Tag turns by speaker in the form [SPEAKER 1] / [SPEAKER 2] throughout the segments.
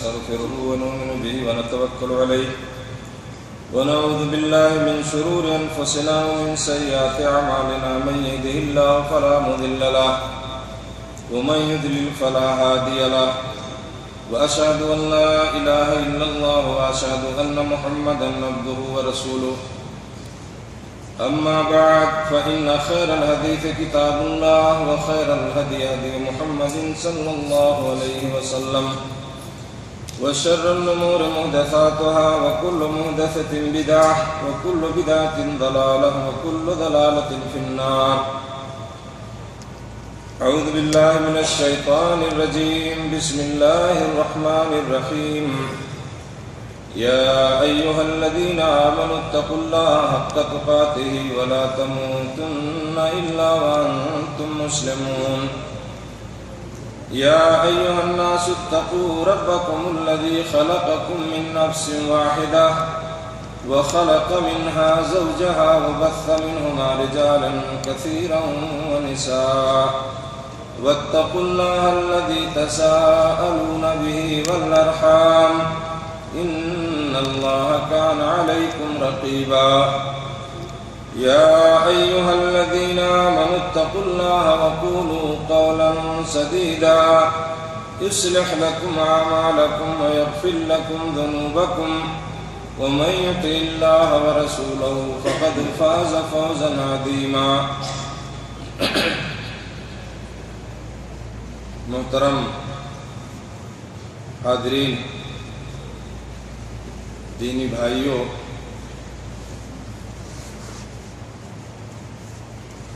[SPEAKER 1] نستغفره ونؤمن به ونتوكل عليه ونعوذ بالله من شرور أنفسنا ومن سيئات أعمالنا من يهده الله فلا مضل له ومن يضلل فلا هادي له وأشهد أن لا إله إلا الله وأشهد أن محمدا عبده ورسوله أما بعد فإن خير الحديث كتاب الله وخير الهدي هدي محمد صلى الله عليه وسلم وشر الأمور محدثاتها وكل محدثة بدعة وكل بدعة ضلالة وكل ضلالة في النار. أعوذ بالله من الشيطان الرجيم. بسم الله الرحمن الرحيم. يا أيها الذين آمنوا اتقوا الله حق تقاته ولا تموتن إلا وأنتم مسلمون. يا أيها الناس اتقوا ربكم الذي خلقكم من نفس واحدة وخلق منها زوجها وبث منهما رجالا كثيرا ونساء واتقوا الله الذي تساءلون به والأرحام إن الله كان عليكم رقيبا. يا أيها الذين آمنوا اتقوا الله وقولوا قولا سديدا يصلح لكم أعمالكم ويغفر لكم ذنوبكم ومن يطع الله ورسوله فقد فاز فوزا عظيما. محترم حاضرین، دینی بھائیوں،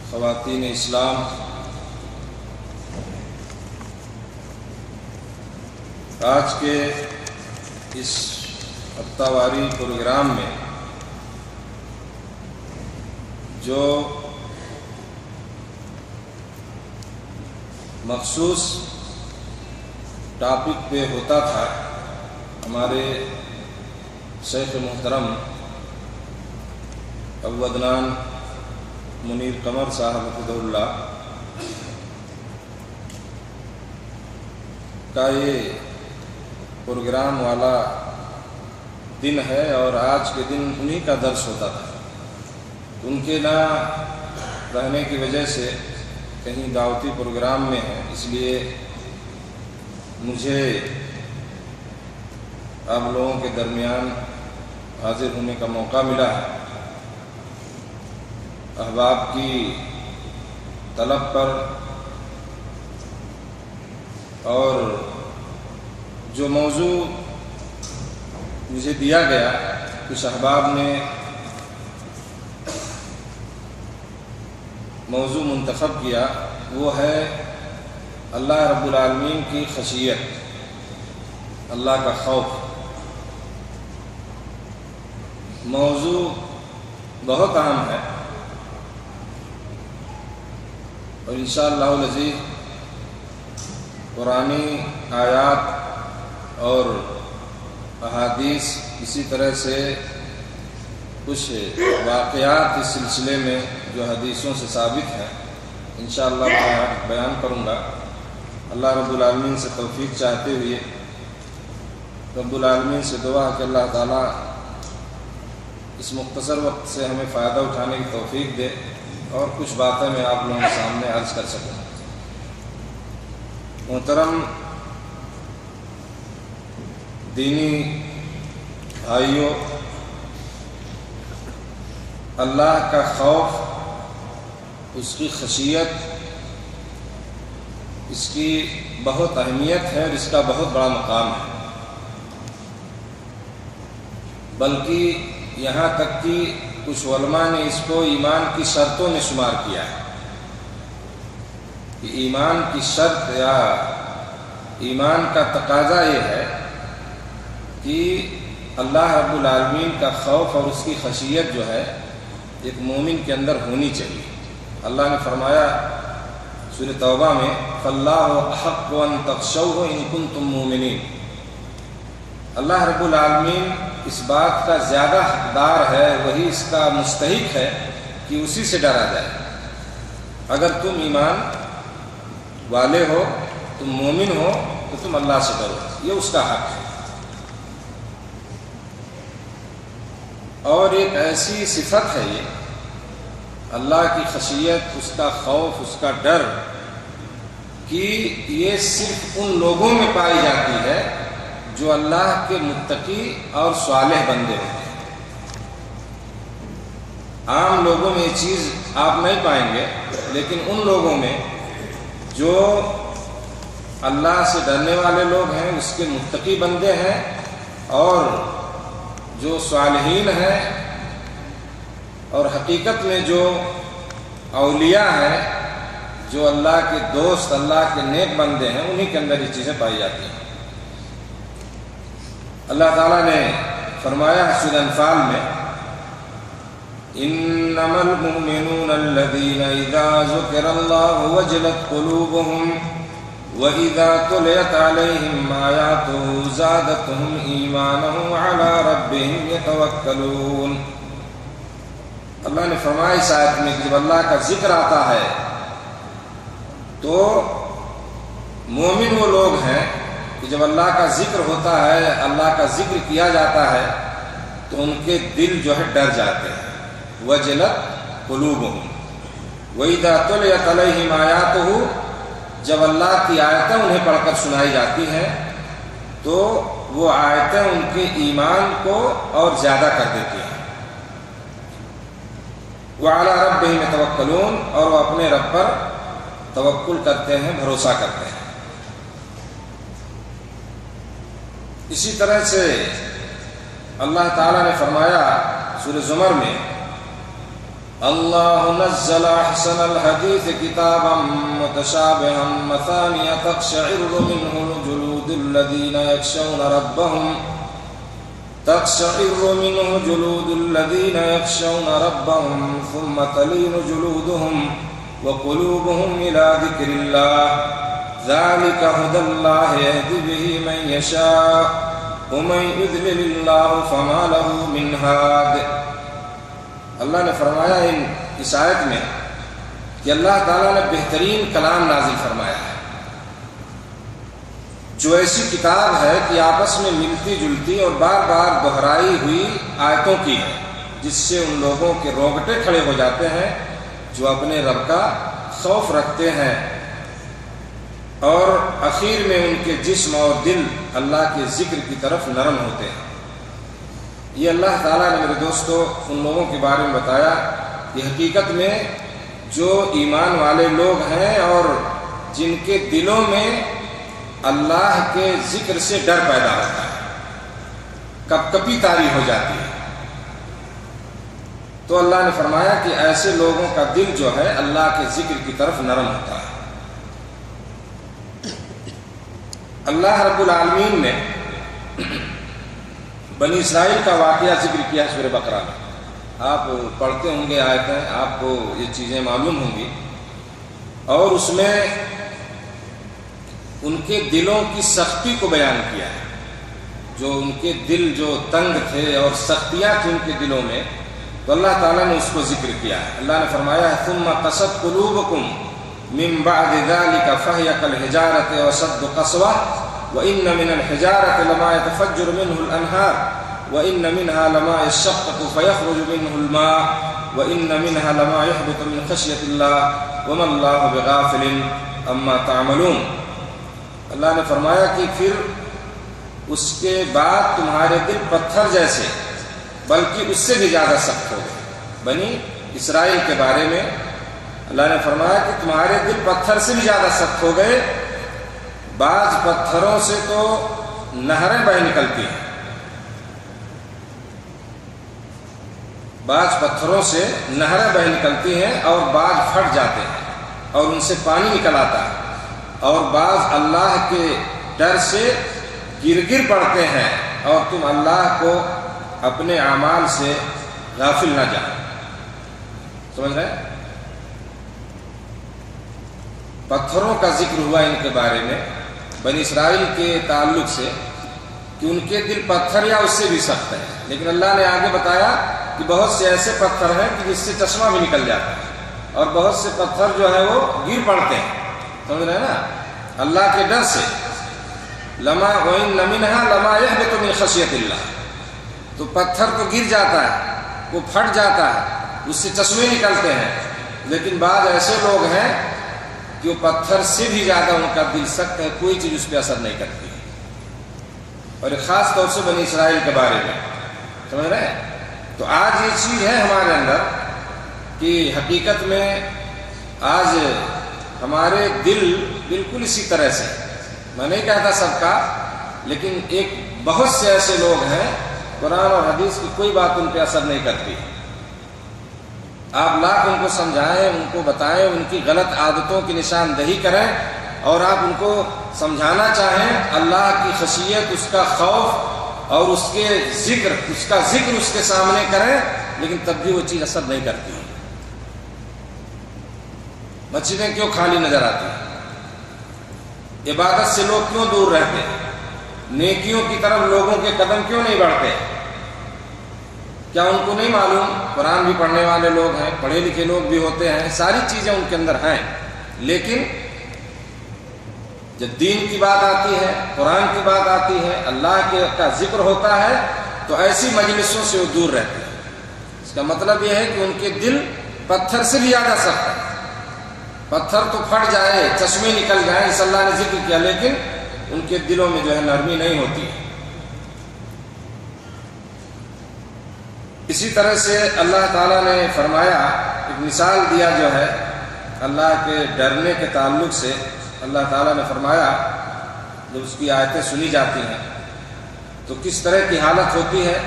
[SPEAKER 1] خواتین اسلام، آج کے اس ہفتہ واری پروگرام میں جو مخصوص ٹاپک پہ ہوتا تھا، ہمارے شیخ محترم ابو عدنان منیر قمر صاحب حفظہ اللہ کا یہ پروگرام والا دن ہے اور آج کے دن انہی کا درس ہوتا تھا. ان کے نہ رہنے کی وجہ سے کہیں دعوتی پروگرام میں ہے، اس لیے مجھے آپ لوگوں کے درمیان حاضر ہونے کا موقع ملا ہے. احباب کی طلب پر اور جو موضوع مجھے دیا گیا، کچھ احباب نے موضوع منتخب کیا، وہ ہے اللہ رب العالمین کی خشیت، اللہ کا خوف. موضوع بہت اہم ہے اور انشاءاللہ العزیز قرآنی آیات اور احادیث، اسی طرح سے کچھ واقعات اس سلسلے میں جو حدیثوں سے ثابت ہیں، انشاءاللہ بیان کروں گا. اللہ رب العالمین سے توفیق چاہتے ہوئے رب العالمین سے دعا کہ اللہ تعالیٰ اس مختصر وقت سے ہمیں فائدہ اٹھانے کی توفیق دے اور کچھ باتیں میں آپ لوگوں کے سامنے عرض کر سکوں. محترم دینی بھائیوں، اللہ کا خوف، اس کی خشیت، اس کی بہت اہمیت ہے اور اس کا بہت بڑا مقام ہے. بلکہ یہاں تک کہ کچھ علماء نے اس کو ایمان کی شرطوں میں شمار کیا ہے کہ ایمان کی شرط یا ایمان کا تقاضا یہ ہے کہ اللہ رب العالمین کا خوف اور اس کی خشیت جو ہے ایک مومن کے اندر ہونی چاہیے. اللہ نے فرمایا سورہ توبہ میں فَاللَّهُ أَحَقُّ أَن تَخْشَوْهُ إِن كُنتُم مُّؤْمِنِينَ. اللہ رب العالمین اس بات کا زیادہ حقدار ہے، وہی اس کا مستحق ہے کہ اسی سے ڈرا جائے. اگر تم ایمان والے ہو، تم مومن ہو تو تم اللہ سے ڈرو، یہ اس کا حق ہے. اور ایک ایسی صفت ہے یہ اللہ کی خشیت، اس کا خوف، اس کا ڈر، کہ یہ صرف ان لوگوں میں پائی جاتی ہے جو اللہ کے متقی اور صالح بندے ہوتے ہیں۔ عام لوگوں میں یہ چیز آپ نہیں پائیں گے، لیکن ان لوگوں میں جو اللہ سے ڈرنے والے لوگ ہیں، اس کے متقی بندے ہیں، اور جو صالحین ہیں اور حقیقت میں جو اولیاء ہیں، جو اللہ کے دوست، اللہ کے نیک بندے ہیں، انہی کے اندر یہ چیزیں پائی جاتی ہیں۔ اللہ تعالیٰ نے فرمایا سورہ انفال میں، انما المؤمنون الذين اذا ذكر الله وجلت قلوبهم واذا تليت عليهم آياته زادتهم ايمانا وعلى ربهم يتوكلون۔ اللہ نے فرمایا اس آیت میں کہ جب اللہ کا ذکر آتا ہے تو مومن وہ لوگ ہیں کہ جب اللہ کا ذکر ہوتا ہے، اللہ کا ذکر کیا جاتا ہے تو ان کے دل جو ہے ڈر جاتے ہیں۔ وجلت قلوبهم وَإِذَا تُلِيَتْ عَلَيْهِمْ آيَاتُهُ، جب اللہ کی آیتیں انہیں پڑھ کر سنائی جاتی ہیں تو وہ آیتیں ان کے ایمان کو اور زیادہ کر دیتی ہیں۔ وَعَلَىٰ رَبِّهِمْ يَتَوَكَّلُونَ، اور وہ اپنے رب پر توکل کرتے ہیں، بھروسہ کرتے ہیں۔ اسی طرح سے اللہ تعالیٰ نے فرمایا سورہ زمر میں، اللہ نزل احسن الحدیث کتابا متشابہا مثانیہ تقشعر منہ جلود الذین یخشون ربهم ثم تلین جلودهم وقلوبهم الى ذکر اللہ ذلك هدى الله يهدي به من يشاء ومن يضلل الله فما له من هاد۔ اللہ نے فرمایا اس آیت میں کہ اللہ تعالیٰ نے بہترین کلام نازل فرمایا ہے، جو ایسی کتاب ہے کہ آپس میں ملتی جلتی اور بار بار دہرائی ہوئی آیتوں کی ہے، جس سے ان لوگوں کے رونگٹے کھڑے ہو جاتے ہیں جو اپنے رب کا خوف رکھتے ہیں، اور اخیر میں ان کے جسم اور دل اللہ کے ذکر کی طرف نرم ہوتے ہیں۔ یہ اللہ تعالیٰ نے میرے دوستو ان لوگوں کے بارے میں بتایا کہ حقیقت میں جو ایمان والے لوگ ہیں اور جن کے دلوں میں اللہ کے ذکر سے ڈر پیدا ہوتا ہے، کپ کپی طاری ہو جاتی ہے، تو اللہ نے فرمایا کہ ایسے لوگوں کا دل جو ہے اللہ کے ذکر کی طرف نرم ہوتا ہے۔ اللہ رب العالمین نے بنی اسرائیل کا واقعہ ذکر کیا ہے سورہ بقرہ میں، آپ پڑھتے ہوں گے آیتیں، آپ کو یہ چیزیں معلوم ہوں گی، اور اس میں ان کے دلوں کی سختی کو بیان کیا ہے، جو ان کے دل جو تنگ تھے اور سختیاں تھیں ان کے دلوں میں، تو اللہ تعالیٰ نے اس کو ذکر کیا ہے۔ اللہ نے فرمایا ہے ثم قست قلوبکم من بعد ذلك فهي كالحجارة واشد قسوة وإن من الحجارة لما يتفجر منه الأنهار وإن منها لما يشقق فيخرج منه الماء وإن منها لما يهبط من خشية الله وما الله بغافل عما تعملون۔ اللہ نے فرمایا کہ پھر اس کے بعد تمہارے دل پتھر جیسے بلکہ اس سے بھی زیادہ سخت ہو گئے۔ بنی اسرائیل کے بارے میں اللہ نے فرمایا کہ تمہارے دل پتھر سے بھی زیادہ سخت ہو گئے، بعض پتھروں سے تو نہریں بہ نکلتی ہیں، بعض پتھروں سے نہریں بہ نکلتی ہیں، اور بعض پھٹ جاتے ہیں اور ان سے پانی نکل آتا ہے، اور بعض اللہ کے ڈر سے گر پڑتے ہیں، اور تم اللہ کو اپنے اعمال سے غافل نہ جاؤ۔ سمجھ رہے ہیں؟ پتھروں کا ذکر ہوا ان کے بارے میں بنی اسرائیل کے تعلق سے کہ ان کے دل پتھر یا اس سے بھی سخت ہے، لیکن اللہ نے آگے بتایا کہ بہت سے ایسے پتھر ہیں کہ جس سے چشمہ بھی نکل جاتا ہے، اور بہت سے پتھر جو ہے وہ گر پڑتے ہیں۔ سمجھ رہے ہیں نا؟ اللہ کے ڈر سے لما وَإِنَّ مِنْهَا لَمَا يَهْبِطُ مِنْ خَشْيَةِ اللَّهِ، تو پتھر تو گر جاتا ہے، وہ پھٹ جاتا ہے، اس سے چشمے نکلتے ہیں، لیکن بعض ایسے لوگ ہیں کہ وہ پتھر سے بھی زیادہ ان کا دل سخت ہے، کوئی چیز اس پہ اثر نہیں کرتی. اور خاص طور سے بنی اسرائیل کے بارے میں سمجھ رہے ہیں. تو آج یہ چیز ہے ہمارے اندر کہ حقیقت میں آج ہمارے دل بالکل اسی طرح سے، میں نہیں کہتا سب کا، لیکن ایک بہت سے ایسے لوگ ہیں قرآن اور حدیث کی کوئی بات ان پہ اثر نہیں کرتی. آپ لاکھ ان کو سمجھائیں، ان کو بتائیں، ان کی غلط عادتوں کی نشاندہی کریں، اور آپ ان کو سمجھانا چاہیں اللہ کی خشیت، اس کا خوف اور اس کے ذکر، اس کا ذکر اس کے سامنے کریں، لیکن تب بھی وہ چیز اثر نہیں کرتی. مسجدیں کیوں خالی نظر آتی ہیں؟ عبادت سے لوگ کیوں دور رہتے ہیں؟ نیکیوں کی طرف لوگوں کے قدم کیوں نہیں بڑھتے؟ کیا ان کو نہیں معلوم قرآن بھی پڑھنے والے لوگ ہیں، پڑھے لکھے لوگ بھی ہوتے ہیں، ساری چیزیں ان کے اندر ہیں، لیکن جب دین کی بات آتی ہے، قرآن کی بات آتی ہے، اللہ کا ذکر ہوتا ہے، تو ایسی مجلسوں سے وہ دور رہتے ہیں. اس کا مطلب یہ ہے کہ ان کے دل پتھر سے بھی زیادہ سخت ہے. پتھر تو پھٹ جائے، چشمے نکل جائیں، اس اللہ نے ذکر کیا، لیکن ان کے دلوں میں جو ہے نرمی نہیں ہوتی. اسی طرح سے اللہ تعالیٰ نے فرمایا، ایک مثال دیا جو ہے اللہ کے ڈرنے کے تعلق سے. اللہ تعالیٰ نے فرمایا جب اس کی آیتیں سنی جاتی ہیں تو کس طرح کی حالت ہوتی ہے.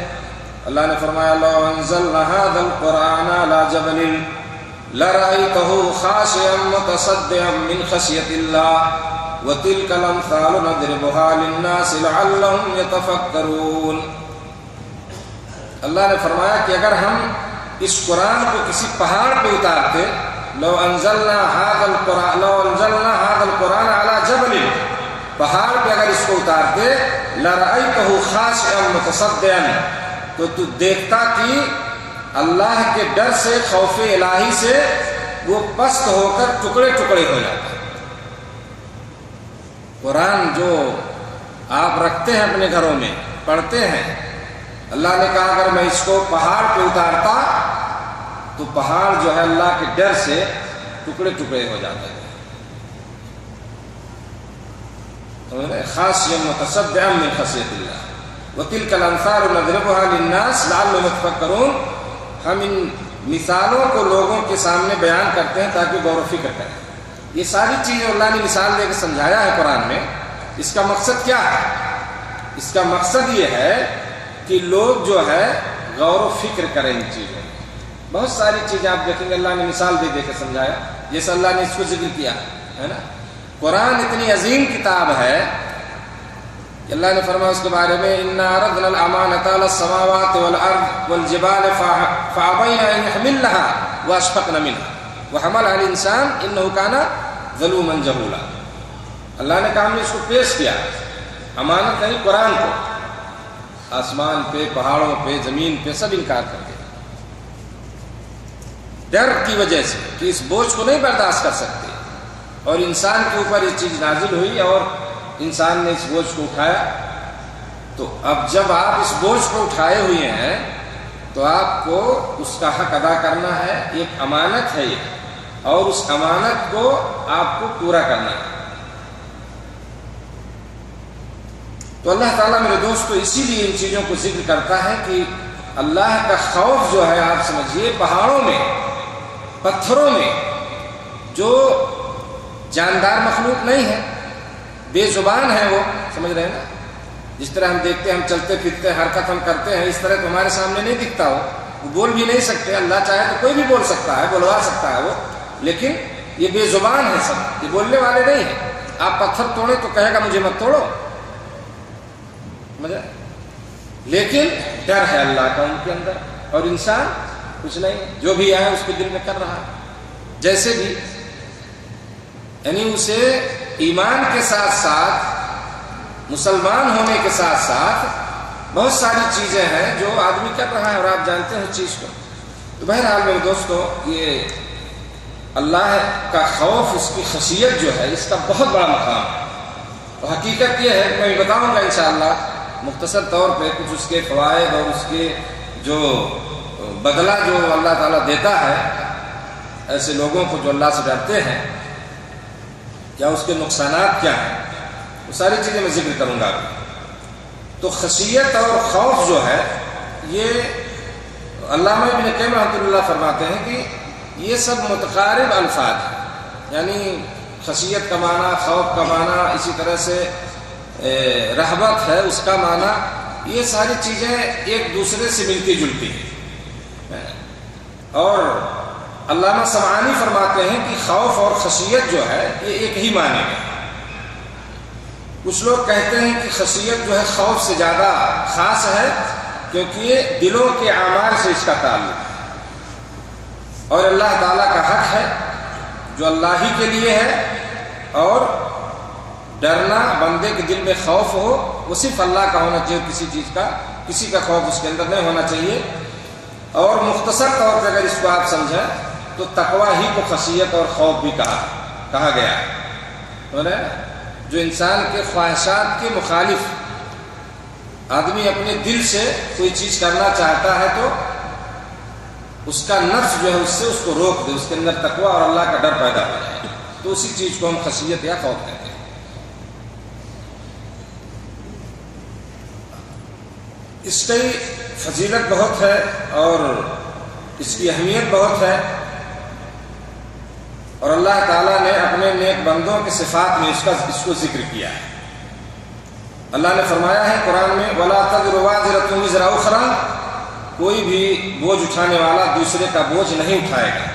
[SPEAKER 1] اللہ نے فرمایا لو انزلنا هذا القرآن على جبل لرأيته خاشعا متصدعا من خشية الله وتلك الأمثال نضربها للناس لعلهم يتفكرون. اللہ نے فرمایا کہ اگر ہم اس قرآن کو کسی پہاڑ پہ اتارتے، لو انزلنا هذا القرآن على جبل، پہاڑ پہ اگر اس کو اتارتے، لرأيته خاشعا متصدعا، تو تو دیکھتا کہ اللہ کے ڈر سے، خوف الہی سے وہ پست ہو کر ٹکڑے ٹکڑے ہو جاتا. قرآن جو آپ رکھتے ہیں اپنے گھروں میں، پڑھتے ہیں، اللہ نے کہا اگر میں اس کو پہاڑ پہ اتارتا تو پہاڑ جو ہے اللہ کے ڈر سے ٹکڑے ٹکڑے ہو جاتے ہیں. خاشعا متصدعا من خشیۃ اللہ وتلک الامثال نضربها للناس لعلهم يتفکرون. ہم ان مثالوں کو لوگوں کے سامنے بیان کرتے ہیں تاکہ غور و فکر کریں. یہ ساری چیزیں اللہ نے مثال دے کے سمجھایا ہے قرآن میں. اس کا مقصد کیا ہے؟ اس کا مقصد یہ ہے کہ لوگ جو ہے غور و فکر کریں ان چیزوں میں. بہت ساری چیزیں آپ دیکھیں گے اللہ نے مثال دے دے کے سمجھایا، جیسے اللہ نے اس کو ذکر کیا ہے نا. قرآن اتنی عظیم کتاب ہے کہ اللہ نے فرمایا اس کے بارے میں انا عرضنا الامانۃ علی السماوات والارض والجبال فابین ان يحملنها واشفقن منها وحملها الانسان انه كان ظلوما جهولا. اللہ نے کہا ہم نے اس کو پیش کیا، امانت نہیں قرآن کو، آسمان پہ، پہاڑوں پہ، زمین پہ سب انکار کر دیا ڈر کی وجہ سے کہ اس بوجھ کو نہیں برداشت کر سکتے، اور انسان کے اوپر یہ چیز نازل ہوئی اور انسان نے اس بوجھ کو اٹھایا. تو اب جب آپ اس بوجھ کو اٹھائے ہوئے ہیں تو آپ کو اس کا حق ادا کرنا ہے. ایک امانت ہے یہ، اور اس امانت کو آپ کو پورا کرنا ہے. تو اللہ تعالیٰ میرے دوستو اسی لیے ان چیزوں کو ذکر کرتا ہے کہ اللہ کا خوف جو ہے، آپ سمجھیے پہاڑوں میں، پتھروں میں جو جاندار مخلوق نہیں ہے، بے زبان ہے وہ، سمجھ رہے ہیں نا. جس طرح ہم دیکھتے ہیں، ہم چلتے پھرتے حرکت ہم کرتے ہیں، اس طرح تو ہمارے سامنے نہیں دکھتا وہ بول بھی نہیں سکتے. اللہ چاہے تو کوئی بھی بول سکتا ہے، بلوا سکتا ہے وہ، لیکن یہ بے زبان ہے، سب یہ بولنے والے نہیں ہیں. آپ پتھر توڑے تو کہے گا مجھے مت توڑو، مجھے، لیکن ڈر ہے اللہ کا ان کے اندر. اور انسان کچھ نہیں، جو بھی آئے اس کو دل میں کر رہا ہے جیسے بھی، یعنی اسے ایمان کے ساتھ ساتھ، مسلمان ہونے کے ساتھ ساتھ بہت ساری چیزیں ہیں جو آدمی کر رہا ہے، اور آپ جانتے ہیں اس چیز کو. تو بہرحال میرے دوستو، یہ اللہ کا خوف، اس کی خشیت جو ہے، اس کا بہت بڑا مقام ہے. تو حقیقت یہ ہے، میں بتاؤں گا انشاءاللہ مختصر طور پہ کچھ اس کے فوائد اور اس کے جو بدلہ جو اللہ تعالیٰ دیتا ہے ایسے لوگوں کو جو اللہ سے ڈرتے ہیں، کیا اس کے نقصانات کیا ہیں، وہ ساری چیزیں میں ذکر کروں گا. تو خشیت اور خوف جو ہے، یہ علامہ ابن قیم رحمۃ اللہ فرماتے ہیں کہ یہ سب متقارب الفاظ ہیں. یعنی خشیت کا معنی، خوف کا معنی، اسی طرح سے رہبت ہے اس کا معنی، یہ ساری چیزیں ایک دوسرے سے ملتی جلتی ہیں. اور علامہ سمعانی فرماتے ہیں کہ خوف اور خشیت جو ہے یہ ایک ہی معنی ہے. کچھ لوگ کہتے ہیں کہ خشیت جو ہے خوف سے زیادہ خاص ہے کیونکہ یہ دلوں کے اعمال سے اس کا تعلق ہے، اور اللہ تعالیٰ کا حق ہے جو اللہ ہی کے لیے ہے، اور ڈرنا بندے کے دل میں خوف ہو وہ صرف اللہ کا ہونا چاہیے، کسی کا خوف اس کے اندر نہیں ہونا چاہیے. اور مختصر طور پہ اگر اس کو آپ سمجھیں تو تقویٰ ہی کو خشیت اور خوف بھی کہا گیا ہے. جو انسان کے خواہشات کے مخالف آدمی اپنے دل سے کوئی چیز کرنا چاہتا ہے تو اس کا نفس جو ہے اس سے اس کو روک دے، اس کے اندر تقویٰ اور اللہ کا ڈر پیدا ہو جائے، تو اسی چیز کو ہم خشیت یا خوف کہتے ہیں. اس کی فضیلت بہت ہے اور اس کی اہمیت بہت ہے، اور اللہ تعالیٰ نے اپنے نیک بندوں کے صفات میں اس کو ذکر کیا ہے. اللہ نے فرمایا ہے قرآن میں وَلَا تَزِرُ وَازِرَةٌ وِزْرَ أُخْرَىٰ، کوئی بھی بوجھ اٹھانے والا دوسرے کا بوجھ نہیں اٹھائے گا.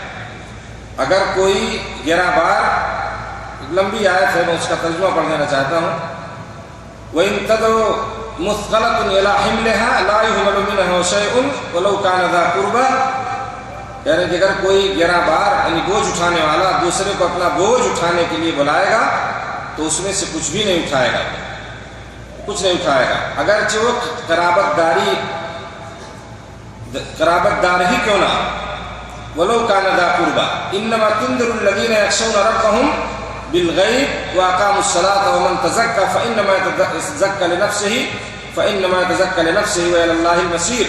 [SPEAKER 1] اگر کوئی گرہ بار، لمبی آیت ہے میں اس کا ترجمہ پڑھ دینا چاہتا ہوں، وَإِن تَدْعُ مُثْقَلَةٌ إِلَىٰ حِمْلِهَا لَا يُحْمَلُ مِنْهُ شَيْءٌ وَلَوْ كَانَ ذَا قُرْبَىٰ، کہہ رہے ہیں کہ اگر کوئی گرہ بار یعنی بوجھ اٹھانے والا دوسرے کو اپنا بوجھ اٹھانے کے لیے بلائے گا تو اس میں سے کچھ بھی نہیں اٹھائے گا، اگرچہ وہ قرابت دار ہی کیوں نہ. وَلَوْ كَانَ ذَا قُرْبَىٰ إِنَّمَا تُنذِرُ الَّذِينَ يَخْشَوْنَ رَبَّهُمْ بِالْغَيْبِ وَأَقَامُوا الصَّلَاةَ وَمَنْ تَزَكَّىٰ فَإِنَّمَا يَتَزَكَّىٰ لِنَفْسِهِ وَإِلَى اللَّهِ الْمَصِيرُ.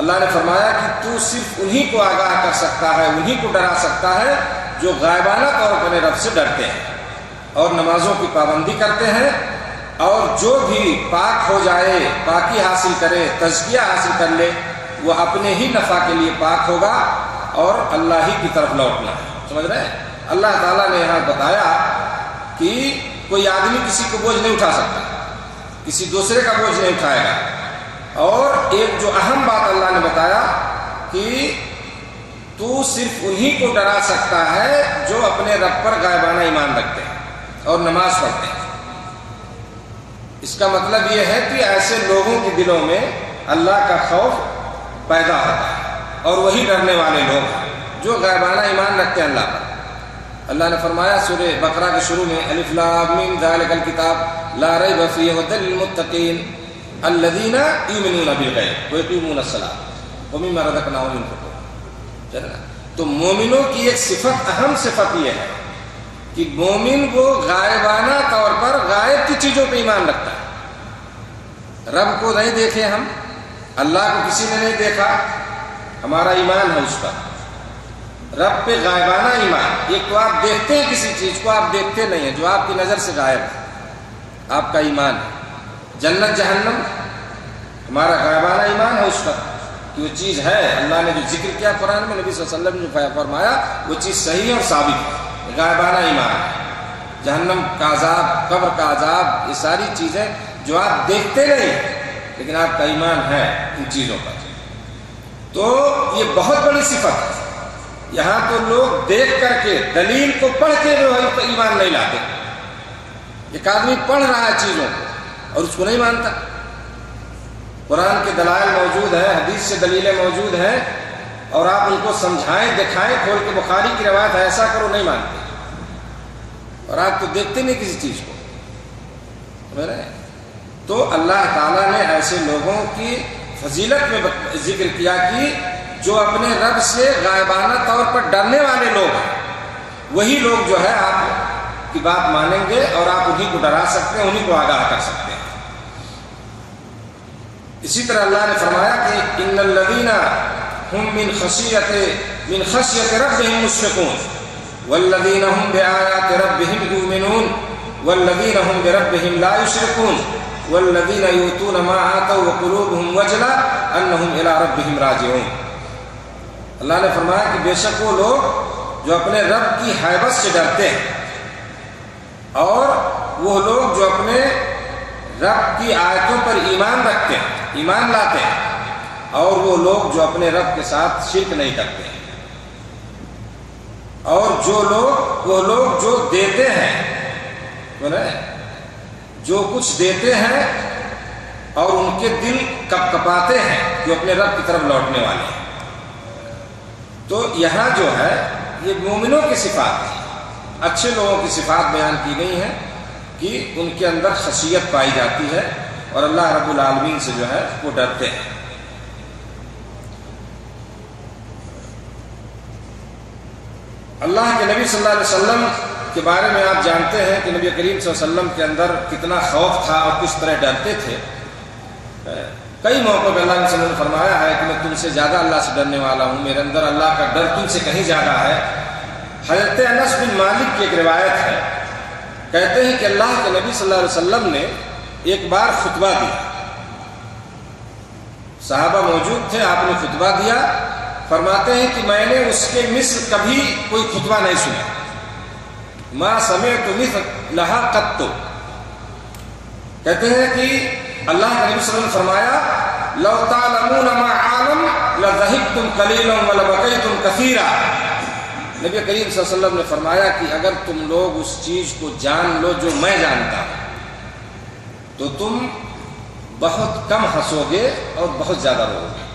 [SPEAKER 1] اللہ نے فرمایا کہ تو صرف انہی کو آگاہ کر سکتا ہے، انہی کو ڈرا سکتا ہے جو غائبانہ طور پر اپنے رب سے ڈرتے ہیں اور نمازوں کی پابندی کرتے ہیں، اور جو بھی پاک ہو جائے، پاکی حاصل کرے، تزکیہ حاصل کر لے، وہ اپنے ہی نفع کے لیے پاک ہوگا اور اللہ ہی کی طرف لوٹنا ہے. سمجھ رہے ہیں؟ اللہ تعالیٰ نے یہاں بتایا کہ کوئی آدمی کسی کو بوجھ نہیں اٹھا سکتا، کسی دوسرے کا بوجھ نہیں اٹھائے گا. اور ایک جو اہم بات اللہ نے بتایا کہ تو صرف انہی کو ڈرا سکتا ہے جو اپنے رب پر غائبانہ ایمان رکھتے ہیں اور نماز پڑھتے ہیں. اس کا مطلب یہ ہے کہ ایسے لوگوں کے دلوں میں اللہ کا خوف پیدا ہوتا ہے، اور وہی ڈرنے والے لوگ ہیں جو غائبانہ ایمان رکھتے ہیں اللہ پر. اللہ نے فرمایا سورہ بقرہ کے شروع میں الف لام میم ذالک الکتاب لا ریب فیہ ھدی للمتقین الذین یؤمنون بالغیب ویقیمون الصلاۃ ومما رزقناہم ينفقون. تو مومنوں کی ایک صفت، اہم صفت یہ ہے کہ مومن وہ غائبانہ طور پر غائب کی چیزوں پہ ایمان رکھتا ہے. رب کو نہیں دیکھے ہم، اللہ کو کسی نے نہیں دیکھا، ہمارا ایمان ہے اس پر. رب پہ غائبانہ ایمان. ایک تو آپ دیکھتے ہیں کسی چیز کو، آپ دیکھتے نہیں ہیں، جو آپ کی نظر سے غائب ہے، آپ کا ایمان ہے. جنت جہنم ہمارا غائبانہ ایمان ہے اس پر کہ وہ چیز ہے. اللہ نے جو ذکر کیا قرآن میں، نبی صلی اللہ علیہ وسلم نے جو فرمایا وہ چیز صحیح اور ثابت ہے، غائبانہ ایمان ہے. جہنم کا عذاب، قبر کا عذاب، یہ ساری چیزیں جو آپ دیکھتے نہیں لیکن آپ کا ایمان ہے ان چیزوں پر. تو یہ بہت بڑی صفت ہے. یہاں تو لوگ دیکھ کر کے، دلیل کو پڑھ کے جو ہے ایمان نہیں لاتے. ایک آدمی پڑھ رہا ہے چیزوں کو اور اس کو نہیں مانتا. قرآن کے دلائل موجود ہیں، حدیث سے دلیلیں موجود ہیں، اور آپ ان کو سمجھائیں، دکھائیں کھول کے بخاری کی روایت ہے ایسا کرو، نہیں مانتے. اور آپ تو دیکھتے نہیں کسی چیز کو. تو اللہ تعالیٰ نے ایسے لوگوں کی فضیلت میں ذکر کیا کہ جو اپنے رب سے غائبانہ طور پر ڈرنے والے لوگ ہیں، وہی لوگ جو ہے آپ کی بات مانیں گے اور آپ انہی کو ڈرا سکتے ہیں، انہی کو آگاہ کر سکتے ہیں. اسی طرح اللہ نے فرمایا کہ ان الذین هم من خشية ربهم مشفقون والذين هم بآيات ربهم يؤمنون والذين هم بربهم لا يشركون والذين يؤتون ما آتوا وقلوبهم وجلة أنهم إلى ربهم راجعون. اللہ نے فرمایا کہ بے شک وہ لوگ جو اپنے رب کی ہیبت سے ڈرتے ہیں اور وہ لوگ جو اپنے رب کی آیتوں پر ایمان رکھتے ہیں، ایمان لاتے ہیں، اور وہ لوگ جو اپنے رب کے ساتھ شرک نہیں کرتے ہیں، اور وہ لوگ جو دیتے ہیں، جو کچھ دیتے ہیں اور ان کے دل کپ کپاتے ہیں جو اپنے رب کی طرف لوٹنے والے ہیں. تو یہاں جو ہے یہ مومنوں کی صفات ہیں، اچھے لوگوں کی صفات بیان کی گئی ہیں کہ ان کے اندر خشیت پائی جاتی ہے اور اللہ رب العالمین سے جو ہے وہ ڈرتے ہیں. اللہ کے نبی صلی اللہ علیہ وسلم کے بارے میں آپ جانتے ہیں کہ نبی کریم صلی اللہ علیہ وسلم کے اندر کتنا خوف تھا اور کس طرح ڈرتے تھے. کئی موقعوں پہ اللہ علیہ وسلم نے فرمایا ہے کہ میں تم سے زیادہ اللہ سے ڈرنے والا ہوں، میرے اندر اللہ کا ڈر تم سے کہیں زیادہ ہے. حضرت انس بن مالک کی ایک روایت ہے، کہتے ہیں کہ اللہ کے نبی صلی اللہ علیہ وسلم نے ایک بار خطبہ دیا، صحابہ موجود تھے، آپ نے خطبہ دیا. فرماتے ہیں کہ میں نے اس کے مثل کبھی کوئی خطبہ نہیں سنا، ما سمعت مثلھا قط. کہتے ہیں کہ اللہ کے نبی صلی اللہ علیہ وسلم نے فرمایا لو تعلمون ما عالم لضحکتم قلیلا ولبکیتم کثیرا. نبی کریم صلی اللہ علیہ وسلم نے فرمایا کہ اگر تم لوگ اس چیز کو جان لو جو میں جانتا ہوں تو تم بہت کم ہنسو گے اور بہت زیادہ رو گے.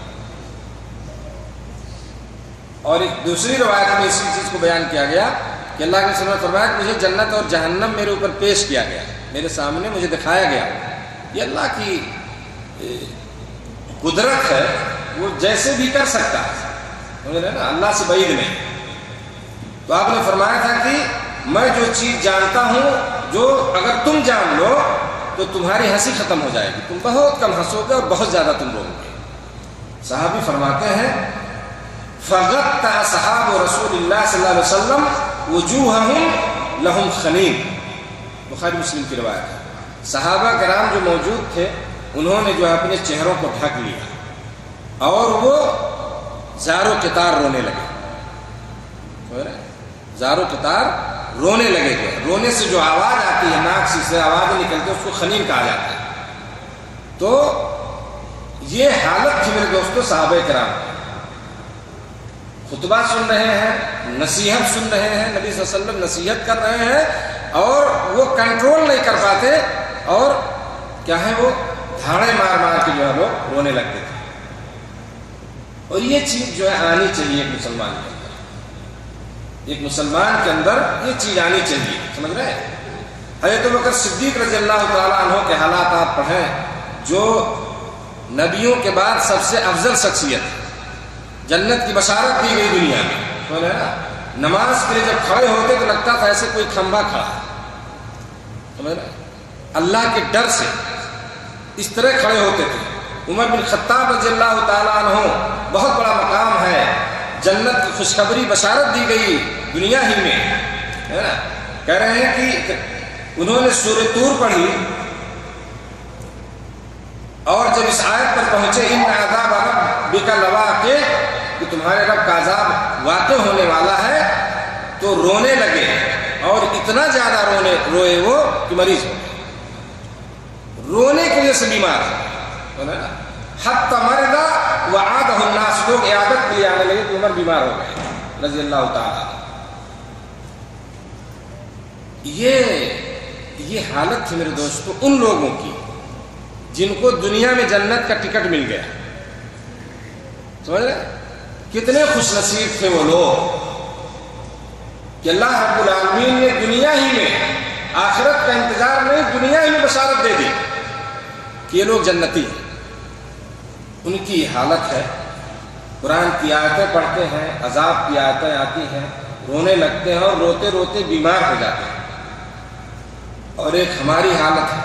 [SPEAKER 1] اور ایک دوسری روایت میں اسی چیز کو بیان کیا گیا کہ اللہ کے رسول نے فرمایا کہ مجھے جنت اور جہنم میرے اوپر پیش کیا گیا، میرے سامنے مجھے دکھایا گیا. یہ اللہ کی قدرت ہے، وہ جیسے بھی کر سکتا ہے نا، اللہ سے بعید نہیں. تو آپ نے فرمایا تھا کہ میں جو چیز جانتا ہوں جو اگر تم جان لو تو تمہاری ہنسی ختم ہو جائے گی، تم بہت کم ہنسو گے اور بہت زیادہ تم رو گے. صحابی فرماتے ہیں فغطى اصحاب رسول اللہ صلی اللہ علیہ وسلم وجوہہم لہم خنین. بخاری مسلم کی روایت ہے. صحابہ کرام جو موجود تھے انہوں نے جو اپنے چہروں کو ڈھک لیا اور وہ زار و قطار رونے لگے، زار و قطار رونے لگے تھے. رونے سے جو آواز آتی ہے، ناک سے آواز نکلتی ہے، اس کو خنین کہا جاتا ہے. تو یہ حالت تھی میرے دوستو صحابہ کرام. خطبہ سن رہے ہیں، نصیحت سن رہے ہیں، نبی صلی اللہ علیہ وسلم نصیحت کر رہے ہیں اور وہ کنٹرول نہیں کر پاتے اور کیا ہے وہ دھاڑے مار مار کے جو ہے لوگ رونے لگتے تھے. اور یہ چیز جو ہے آنی چاہیے ایک مسلمان کے اندر، ایک مسلمان کے اندر یہ چیز آنی چاہیے. سمجھ رہے ہیں؟ حضرت ابوبکر صدیق رضی اللہ تعالیٰ عنہ کے حالات آپ پڑھیں، جو نبیوں کے بعد سب سے افضل شخصیت، جنت کی بشارت دی گئی دنیا میں. سمجھ رہے نا؟ نماز کے لیے جب کھڑے ہوتے تو لگتا تھا ایسے کوئی کھمبا کھڑا ہے. سمجھ رہے؟ اللہ کے ڈر سے اس طرح کھڑے ہوتے تھے. عمر بن خطاب رضی اللہ تعالیٰ عنہ، بہت بڑا مقام ہے، جنت کی خوشخبری بشارت دی گئی دنیا ہی میں، ہے نا؟ کہہ رہے ہیں کہ انہوں نے سورہ طور پڑھی اور جب اس آیت پر پہنچے ان عذاب ربک لواقع، کہ تمہارے رب کا عذاب واقع ہونے والا ہے، تو رونے لگے اور اتنا زیادہ روئے وہ کہ مریض ہو گئے. رونے کے لیے سے بیمار ہے، حتی مرض وعادہ الناس، لوگ عیادت کے لیے آنے لگے کہ عمر بیمار ہو گئے رضی اللہ تعالی. یہ حالت تھی میرے دوستو ان لوگوں کی جن کو دنیا میں جنت کا ٹکٹ مل گیا. سمجھ رہے؟ کتنے خوش نصیب تھے وہ لوگ کہ اللہ رب العالمین نے دنیا ہی میں، آخرت کا انتظار نہیں، دنیا ہی میں بشارت دے دی کہ یہ لوگ جنتی ہیں. ان کی حالت ہے. قرآن کی آیتیں پڑھتے ہیں، عذاب کی آیتیں آتی ہیں، رونے لگتے ہیں اور روتے روتے بیمار ہو جاتے ہیں. اور ایک ہماری حالت ہے،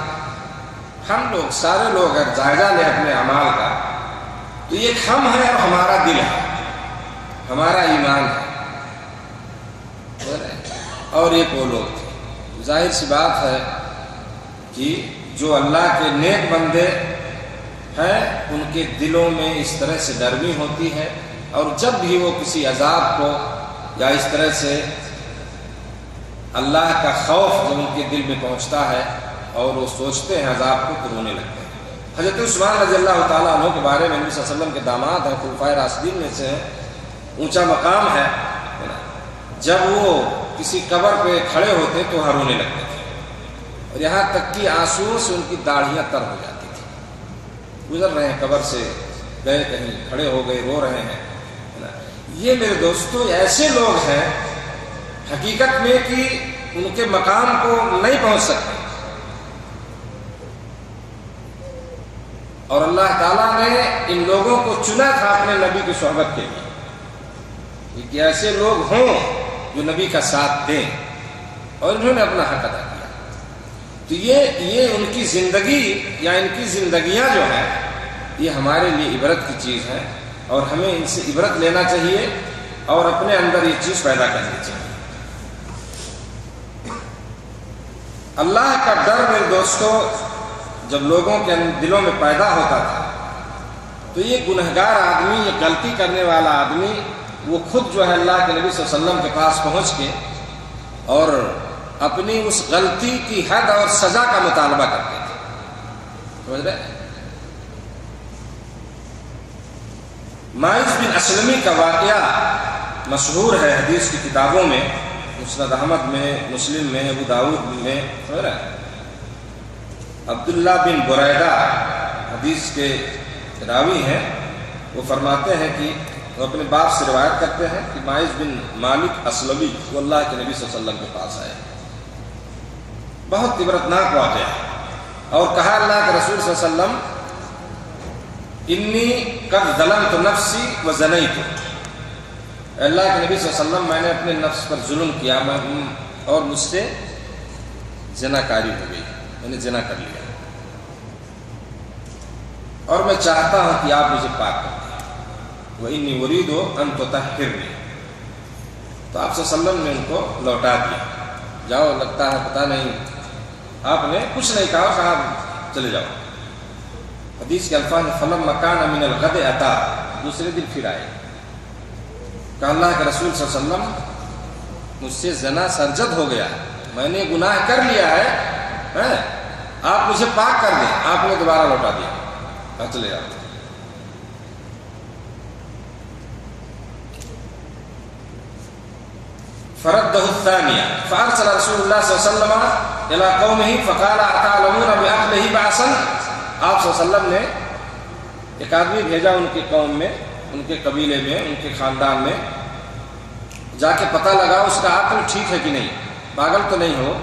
[SPEAKER 1] ہم لوگ سارے لوگ اگر جائزہ لیں اپنے اعمال کا تو یہ ہم ہے اور ہمارا دل ہے. ہمارا ایمان ہے. اور ایک وہ لوگ تھے. ظاہر سی بات ہے کہ جو اللہ کے نیک بندے ہیں ان کے دلوں میں اس طرح سے نرمی ہوتی ہے، اور جب بھی وہ کسی عذاب کو یا اس طرح سے اللہ کا خوف جب ان کے دل میں پہنچتا ہے اور وہ سوچتے ہیں عذاب کو تو رونے لگتے ہیں. حضرت عثمان رضی اللہ تعالیٰ عنہ کے بارے میں نبی صلی اللہ علیہ وسلم کے داماد ہیں، خلفائے راشدین میں سے ہیں، اونچا مقام ہے. جب وہ کسی قبر پہ کھڑے ہوتے تو وہاں رونے لگتے تھے، اور یہاں تک کہ آنسوؤں سے ان کی داڑھیاں تر ہو جاتی تھی. گزر رہے ہیں قبر سے، گئے کہیں کھڑے ہو گئے رو رہے ہیں. یہ میرے دوستوں ایسے لوگ ہیں حقیقت میں کہ ان کے مقام کو نہیں پہنچ سکتے، اور اللہ تعالیٰ نے ان لوگوں کو چنا تھا اپنے نبی کی صحبت کے لیے کہ ایسے لوگ ہوں جو نبی کا ساتھ دیں، اور انہوں نے اپنا حق ادا کیا. تو یہ ان کی زندگی یا ان کی زندگیاں جو ہیں یہ ہمارے لیے عبرت کی چیز ہے، اور ہمیں ان سے عبرت لینا چاہیے اور اپنے اندر یہ چیز پیدا کرنی چاہیے. اللہ کا ڈر میرے دوستوں جب لوگوں کے دلوں میں پیدا ہوتا تھا تو یہ گنہگار آدمی، یہ غلطی کرنے والا آدمی، وہ خود جو ہے اللہ کے نبی صلی اللہ علیہ وسلم کے پاس پہنچ کے اور اپنی اس غلطی کی حد اور سزا کا مطالبہ کرتے تھے. سمجھ رہے؟ ماعز بن اسلمی کا واقعہ مشہور ہے حدیث کی کتابوں میں، مسند احمد میں، مسلم میں، ابو داؤد میں. سمجھ رہے؟ عبداللہ بن بریدہ حدیث کے راوی ہیں، وہ فرماتے ہیں کہ وہ اپنے باپ سے روایت کرتے ہیں کہ ماعز بن مالک اسلمی وہ اللہ کے نبی صلی اللہ علیہ وسلم کے پاس آئے. بہت عبرتناک واقعہ ہے، اور کہا اللہ کے رسول صلی اللہ علیہ وسلم انی قد ظلمت نفسی وزنیت. اللہ کے نبی صلی اللہ علیہ وسلم میں نے اپنے نفس پر ظلم کیا اور مجھ سے زنا کاری ہو گئی، میں نے زنا کر لیا، اور میں چاہتا ہوں کہ آپ مجھے پاک کر دیں. وَإِنِّي أُرِيدُ أَن تُطَهِّرْنِي. تو آپ صلی اللہ علیہ وسلم نے ان کو لوٹا دیا. جاؤ، لگتا ہے پتہ نہیں آپ نے کچھ نہیں کہا چلے جاؤ. حدیث کے الفاظ فَلَمَّا كَانَ مِنَ الْغَدِ أَتَى. دوسرے دن پھر آئے، کہا اللہ کے رسول صلی اللہ علیہ وسلم مجھ سے زنا سرزد ہو گیا، میں نے گناہ کر لیا ہے، آپ مجھے پاک کر دیں. آپ نے دوبارہ لوٹا دیا، چلے جاؤ. فرده الثانية فأرسل رسول الله صلی اللہ علیہ وسلم إلى قومه فقال أتعلمون بأهله بعثا. آپ صلی اللہ علیہ وسلم نے ایک آدمی بھیجا ان کی قوم میں، ان کے قبیلے میں، ان کے خاندان میں، جا کے پتہ لگا اس کا عقل ٹھیک ہے کہ نہیں، پاگل تو نہیں ہو.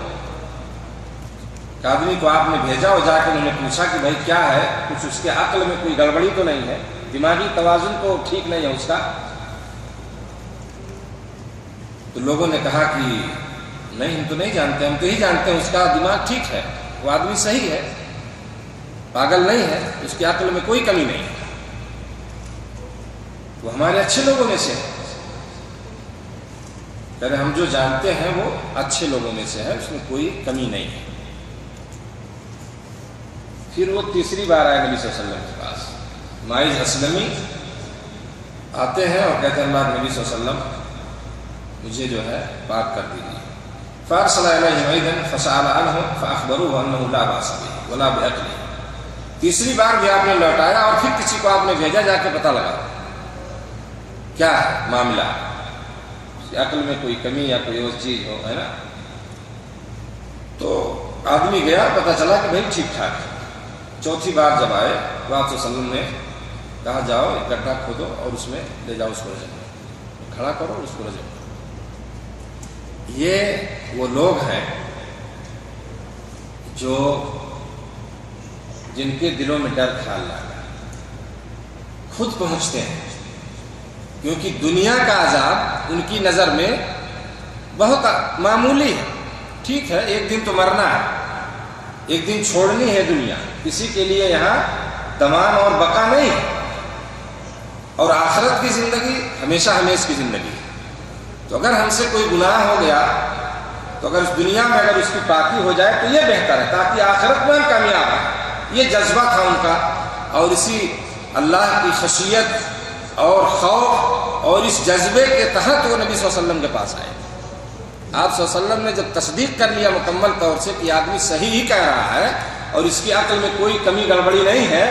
[SPEAKER 1] ایک آدمی کو آپ نے بھیجا اور جا کے انہوں نے پوچھا کہ بھائی کیا ہے، کچھ اس کے عقل میں کوئی گڑبڑی تو نہیں ہے، دماغی توازن تو ٹھیک نہیں ہے اس کا. تو لوگوں نے کہا کہ نہیں، ہم تو نہیں جانتے، ہم تو ہی جانتے ہیں اس کا دماغ ٹھیک ہے، وہ آدمی صحیح ہے، پاگل نہیں ہے، اس کے عقل میں کوئی کمی نہیں ہے، وہ ہمارے اچھے لوگوں میں سے ہے. کہہ رہے ہم جو جانتے ہیں وہ اچھے لوگوں میں سے ہے، اس میں کوئی کمی نہیں ہے. پھر وہ تیسری بار آئے نبی صلی اللہ علیہ وسلم کے پاس. ماعز اسلمی آتے ہیں اور کہتے ہیں اللہ نبی صلی اللہ علیہ وسلم مجھے جو ہے پاک کر دیجیے. فارسل الیہم ایضا فسأل عنہ فاخبروه انه لا باس به ولا بعقله. تیسری بار بھی آپ نے لوٹایا اور پھر کسی کو آپ نے بھیجا جا کے پتہ لگا کیا ہے معاملہ، اس کی عقل میں کوئی کمی یا کوئی اور چیز ہو، ہے نا. تو آدمی گیا، پتہ چلا کہ بھائی ٹھیک ٹھاک ہے. چوتھی بار جب آئے تو آپ صلی اللہ علیہ وسلم نے کہا جاؤ ایک گڈھا کھودو اور اس میں لے جاؤ، اس کو رجم کھڑا کرو اور اس کو رجم. یہ وہ لوگ ہیں جو جن کے دلوں میں ڈر خیال لگا، خود پہنچتے ہیں، کیونکہ دنیا کا عذاب ان کی نظر میں بہت معمولی ہے. ٹھیک ہے، ایک دن تو مرنا ہے، ایک دن چھوڑنی ہے دنیا، کسی کے لیے یہاں تمام اور بقا نہیں ہے. اور آخرت کی زندگی ہمیشہ ہمیش کی زندگی ہے. تو اگر ہم سے کوئی گناہ ہو گیا تو اگر اس دنیا میں اگر اس کی پاکی ہو جائے تو یہ بہتر ہے تاکہ آخرت میں ہم کامیاب ہیں. یہ جذبہ تھا ان کا، اور اسی اللہ کی خشیت اور خوف اور اس جذبے کے تحت وہ نبی صلی اللہ علیہ وسلم کے پاس آئے. آپ صلی اللہ علیہ وسلم نے جب تصدیق کر لیا مکمل طور سے کہ آدمی صحیح ہی کہہ رہا ہے اور اس کی عقل میں کوئی کمی گڑبڑی نہیں ہے،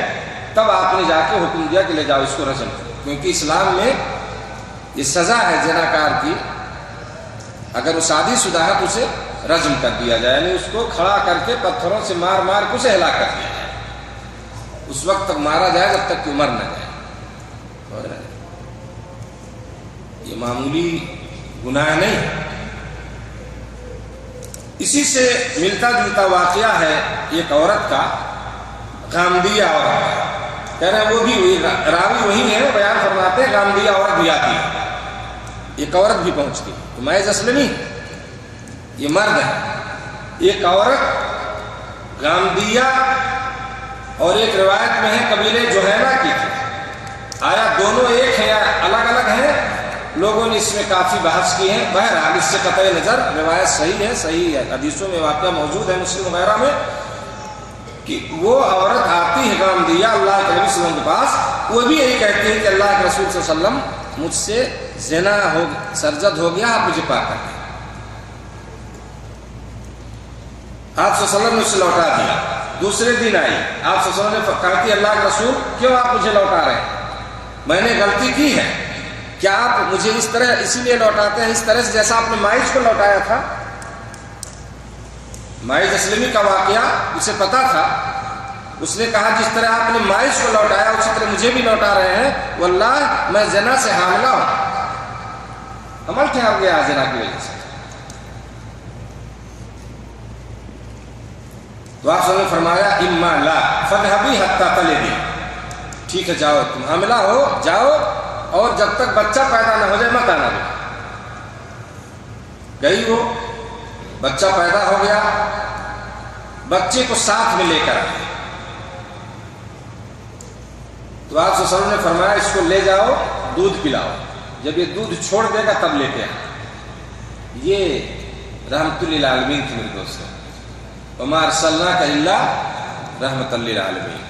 [SPEAKER 1] تب آپ نے جا کے حکم دیا کہ لے جاؤ اس کو رجم کرو. کیونکہ اسلام میں یہ سزا ہے زناکار کی، اگر وہ شادی شدہ ہے تو اسے رجم کر دیا جائے، یعنی اس کو کھڑا کر کے پتھروں سے مار مار کے اسے ہلاک کر دیا جائے. اس وقت تک مارا جائے جب تک کہ مر نہ جائے. یہ معمولی گناہ نہیں. اسی سے ملتا جلتا واقعہ ہے ایک عورت کا، غامدیہ عورت. کہہ رہے ہیں وہ بھی راوی وہی ہے، بیان فرماتے ہیں غامدیہ عورت بھی آتی ہے. ایک عورت بھی پہنچتی ہے تو محض اسلمی، یہ مرد ہے. ایک عورت غامدیہ اور ایک روایت میں ہے قبیلے جوہینہ کی تھی. آیا دونوں ایک ہیں یا الگ الگ ہیں، لوگوں نے اس میں کافی بحث کی ہے. بہرحال اس سے قطع نظر روایت صحیح ہے. حدیثوں میں واقعہ موجود ہے مسلم وغیرہ میں کہ وہ عورت آتی ہے غامدیہ اللہ کے نبی صلی اللہ علیہ وسلم کے پاس. وہ بھی یہی کہتی ہے کہ اللہ کے رسول صلی اللہ علیہ وسلم مجھ سے زنا سرزد ہو گیا، آپ مجھے پاک کر دیں. آپ صلی اللہ علیہ وسلم نے اسے لوٹا دیا. دوسرے دن آئی، آپ صلی اللہ علیہ وسلم نے کہا کہ اللہ کے رسول کیوں آپ مجھے لوٹا رہے ہیں، میں نے غلطی کی ہے، کیا آپ مجھے اس طرح اسی لیے لوٹاتے ہیں اس طرح سے جیسا آپ نے مائز کو لوٹایا تھا. مائز اسلمی کا واقعہ اسے پتا تھا. اس نے کہا جس طرح آپ نے مائز کو لوٹایا اسی طرح مجھے بھی لوٹا رہے ہیں. واللہ میں زنا سے حاملہ ہوں، عمل ٹھہر گیا زنا کی وجہ سے. تو آپ نے فرمایا اما لا فذهبي حتى تلدي، ٹھیک ہے جاؤ، تم حاملہ ہو جاؤ، اور جب تک بچہ پیدا نہ ہو جائے مت آنا. گئی وہ، بچہ پیدا ہو گیا، بچے کو ساتھ میں لے کر آئے. تو آپ صلی اللہ علیہ وسلم نے فرمایا اس کو لے جاؤ، دودھ پلاؤ، جب یہ دودھ چھوڑ دے گا تب لے کے آئے. یہ رحمت للعالمین تھی میرے دوست. وما ارسلناک الا رحمت للعالمین.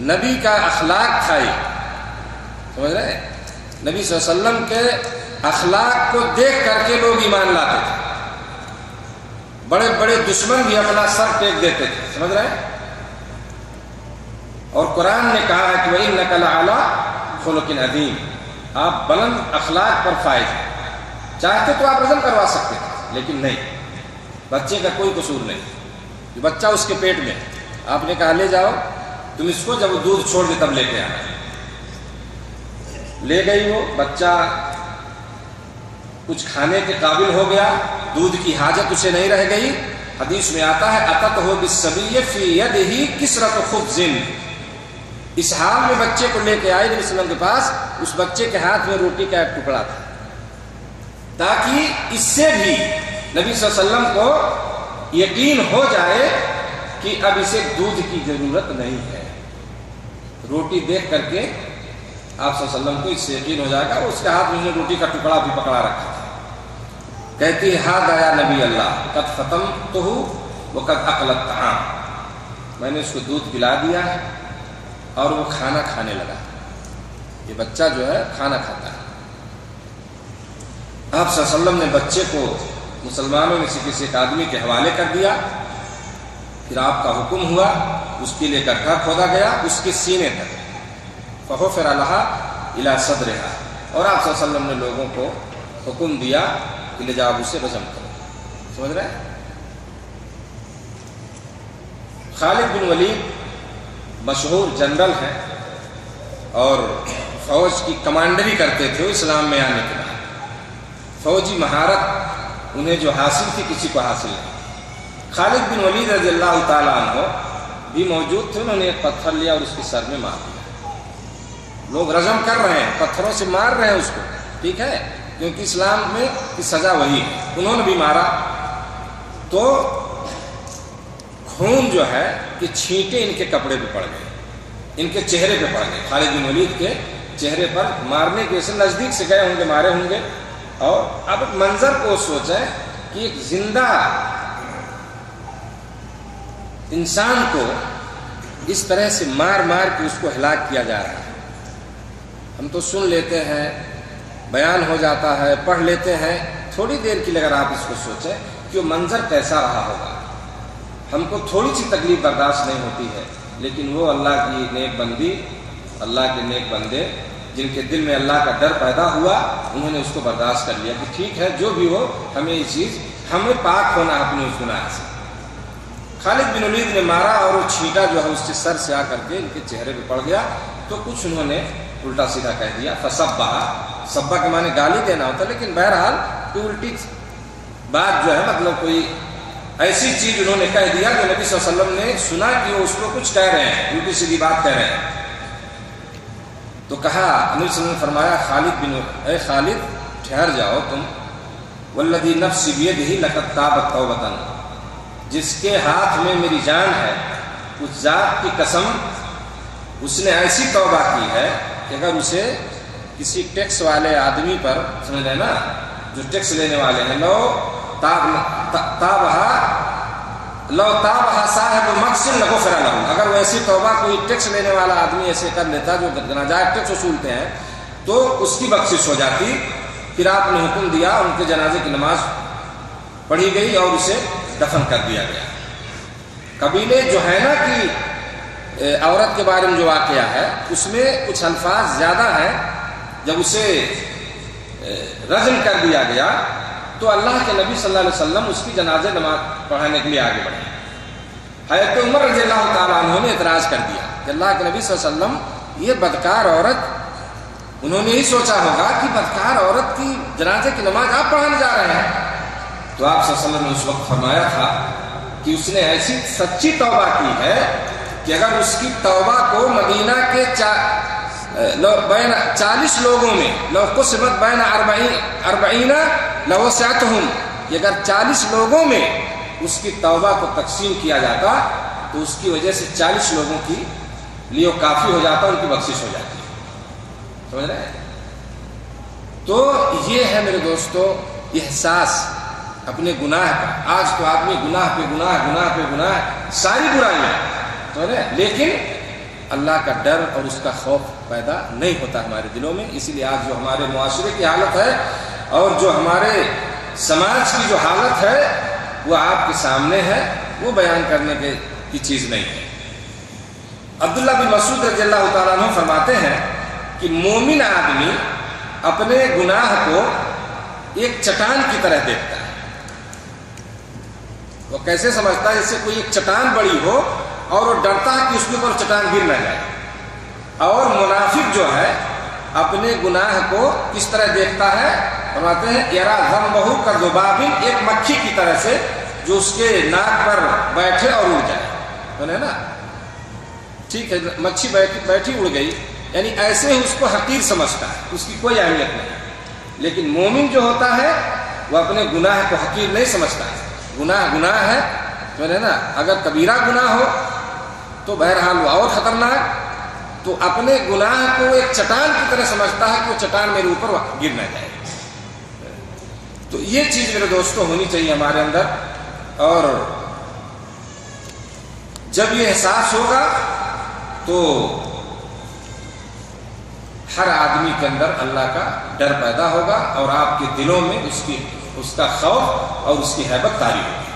[SPEAKER 1] نبی کا اخلاق تھا یہ، سمجھ رہے ہیں؟ نبی صلی اللہ علیہ وسلم کے اخلاق کو دیکھ کر کے لوگ ایمان لاتے تھے. بڑے بڑے دشمن بھی اپنا سر ٹیک دیتے تھے، سمجھ رہے ہیں؟ اور قرآن نے کہا ہے کہ وَإِنَّكَ لَعَلَىٰ خُلُقٍ عَظِيمٍ، آپ بلند اخلاق پر فائز ہیں. چاہتے تو آپ رجم کروا سکتے تھے لیکن نہیں، بچے کا کوئی قصور نہیں، بچہ اس کے پیٹ میں. آپ نے کہا لے جاؤ تم اس کو، جب وہ دودھ چھوڑ دے تب لے کے آنا. لے گئی وہ، بچہ کچھ کھانے کے قابل ہو گیا، دودھ کی حاجت اسے نہیں رہ گئی. حدیث میں آتا ہے اتتہ بالصبی فی یدہ کسرۃ خبز، اس حال میں بچے کو لے کے آئے نبی صلی اللہ علیہ وسلم کے پاس. اس بچے کے ہاتھ میں روٹی کا ایک ٹکڑا تھا، تاکہ اس سے بھی نبی صلی اللہ علیہ وسلم کو یقین ہو جائے کہ اب اسے دودھ کی ضرورت نہیں ہے. روٹی دیکھ کر کے آپ صلی اللہ علیہ وسلم کو اس سے یقین ہو جائے گا. اس کے ہاتھ میں روٹی کا ٹکڑا بھی پکڑا رکھا تھا. کہتی ہے ہاں آیا نبی اللہ قد فتنتہ وقد اکل الطعام، میں نے اس کو دودھ پلا دیا ہے اور وہ کھانا کھانے لگا. یہ بچہ جو ہے کھانا کھاتا ہے. آپ صلی اللہ علیہ وسلم نے بچے کو مسلمانوں میں سے کسی ایک آدمی کے حوالے کر دیا. پھر آپ کا حکم ہوا، اس کے لیے گڈھا کھودا گیا اس کے سینے تک، فحفر لہا الی صدرہا، اور آپ صلی اللہ علیہ وسلم نے لوگوں کو حکم دیا کہ لے جاؤ اسے رجم کرو. سمجھ رہے ہیں؟ خالد بن ولید مشہور جنرل ہیں اور فوج کی کمانڈری کرتے تھے اسلام میں آنے کے بعد. فوجی مہارت انہیں جو حاصل تھی کسی کو حاصل نہیں. خالد بن ولید رضی اللہ تعالیٰ عنہ بھی موجود تھے. انہوں نے ایک پتھر لیا اور اس کے سر میں مار دیا. لوگ رجم کر رہے ہیں، پتھروں سے مار رہے ہیں اس کو، ٹھیک ہے، کیونکہ اسلام میں کی سزا وہی ہے. انہوں نے بھی مارا تو خون جو ہے کہ چھینٹے ان کے کپڑے پہ پڑ گئے، ان کے چہرے پہ پڑ گئے. خالد بن ولید کے چہرے پر مارنے کی وجہ سے نزدیک سے گئے ہوں گے، مارے ہوں گے. اور اب منظر کو سوچیں کہ ایک زندہ انسان کو اس طرح سے مار مار کے اس کو ہلاک کیا جا رہا ہے. ہم تو سن لیتے ہیں، بیان ہو جاتا ہے، پڑھ لیتے ہیں، تھوڑی دیر کے لیے اگر آپ اس کو سوچیں کہ وہ منظر کیسا رہا ہوگا. ہم کو تھوڑی سی تکلیف برداشت نہیں ہوتی ہے، لیکن وہ اللہ کی نیک بندی، اللہ کے نیک بندے جن کے دل میں اللہ کا ڈر پیدا ہوا، انہوں نے اس کو برداشت کر لیا کہ ٹھیک ہے جو بھی ہو، ہمیں یہ چیز، ہمیں پاک ہونا ہے اپنے اس گناہ سے. خالد بن ولید نے مارا اور وہ چھینٹا جو ہے اس کے سر سے آ کر کے ان کے چہرے پہ پڑ گیا، تو کچھ انہوں نے الٹا سیدھا کہہ دیا. فسبہ، سبا کے معنی گالی دینا ہوتا، لیکن بہرحال کوئی الٹی بات جو ہے، مطلب کوئی ایسی چیز انہوں نے کہہ دیا جو نبی صلی اللہ علیہ وسلم نے سنا کہ وہ اس کو کچھ کہہ رہے ہیں، الٹی سیدھی بات کہہ رہے ہیں. تو کہا، نبی صلی اللہ علیہ وسلم نے فرمایا، خالد بن، اے خالد ٹھہر جاؤ تم. والذی نفسی بیدہ لقد تابت توبۃ، جس کے ہاتھ میں میری جان ہے، اس ذات کی قسم، اس نے ایسی توبہ کی ہے کہ اگر اسے کسی ٹیکس والے آدمی پر، سمجھ رہے نا، جو ٹیکس لینے والے ہیں، لو تابہا صاحب مقصد لغفر لہ، اگر وہ ایسی توبہ کوئی ٹیکس لینے والا آدمی ایسے کر لیتا جو ناجائز ٹیکس وصولتے ہیں، تو اس کی بخشش ہو جاتی. پھر آپ نے حکم دیا، ان کے جنازے کی نماز پڑھی گئی اور اسے دفن کر دیا گیا. قبیلے جوہینہ کی عورت کے بارے میں جو واقعہ ہے، اس میں کچھ الفاظ زیادہ ہیں. جب اسے رجم کر دیا گیا تو اللہ کے نبی صلی اللہ علیہ وسلم اس کی جنازے نماز پڑھانے کے لیے آگے بڑھے. حضرت عمر رضی اللہ تعالیٰ عنہ نے اعتراض کر دیا کہ اللہ کے نبی صلی اللہ علیہ وسلم، یہ بدکار عورت، انہوں نے ہی سوچا ہوگا کہ بدکار عورت کی جنازے کی نماز آپ پڑھانے جا رہے ہیں. تو آپ صلی اللہ علیہ وسلم نے اس وقت فرمایا تھا کہ اس نے ایسی سچی توبہ کی ہے کہ اگر اس کی توبہ کو مدینہ کے 40 لوگوں میں، لو قسمت بین 40 لوسعتہم، اگر 40 لوگوں میں اس کی توبہ کو تقسیم کیا جاتا تو اس کی وجہ سے 40 لوگوں کی لیے کافی ہو جاتا، ان کی بخشش ہو جاتی. سمجھ رہے ہیں؟ تو یہ ہے میرے دوستو احساس اپنے گناہ کا. آج تو آدمی گناہ پہ گناہ، گناہ پہ گناہ، ساری برائیاں، سمجھ رہے ہیں، لیکن اللہ کا ڈر اور اس کا خوف پیدا نہیں ہوتا ہمارے دلوں میں. اسی لیے آج جو ہمارے معاشرے کی حالت ہے اور جو ہمارے سماج کی جو حالت ہے وہ آپ کے سامنے ہے، وہ بیان کرنے کی چیز نہیں ہے. عبداللہ بن مسعود رضی اللہ تعالیٰ عنہ فرماتے ہیں کہ مومن آدمی اپنے گناہ کو ایک چٹان کی طرح دیکھتا ہے. وہ کیسے سمجھتا ہے؟ جیسے کوئی ایک چٹان بڑی ہو اور وہ ڈرتا ہے کہ اس کے اوپر چٹان گر نہ جائے. اور منافق جو ہے اپنے گناہ کو کس طرح دیکھتا ہے؟ فرماتے ہیں یرا ذنبہ کذباب، ایک مکھی کی طرح سے جو اس کے ناک پر بیٹھے اور اڑ جائے. ہے نا، ٹھیک ہے، مکھی بیٹھی اڑ گئی، یعنی ایسے ہی اس کو حقیر سمجھتا ہے، اس کی کوئی اہمیت نہیں. لیکن مومن جو ہوتا ہے وہ اپنے گناہ کو حقیر نہیں سمجھتا ہے. گناہ ہے، تو ہے نا، اگر کبیرہ گناہ ہو تو بہرحال وہ اور خطرناک. تو اپنے گناہ کو ایک چٹان کی طرح سمجھتا ہے کہ وہ چٹان میرے اوپر گر نہ جائے. تو یہ چیز میرے دوستوں ہونی چاہیے ہمارے اندر. اور جب یہ احساس ہوگا تو ہر آدمی کے اندر اللہ کا ڈر پیدا ہوگا اور آپ کے دلوں میں اس کا خوف اور اس کی ہیبت طاری ہوگی.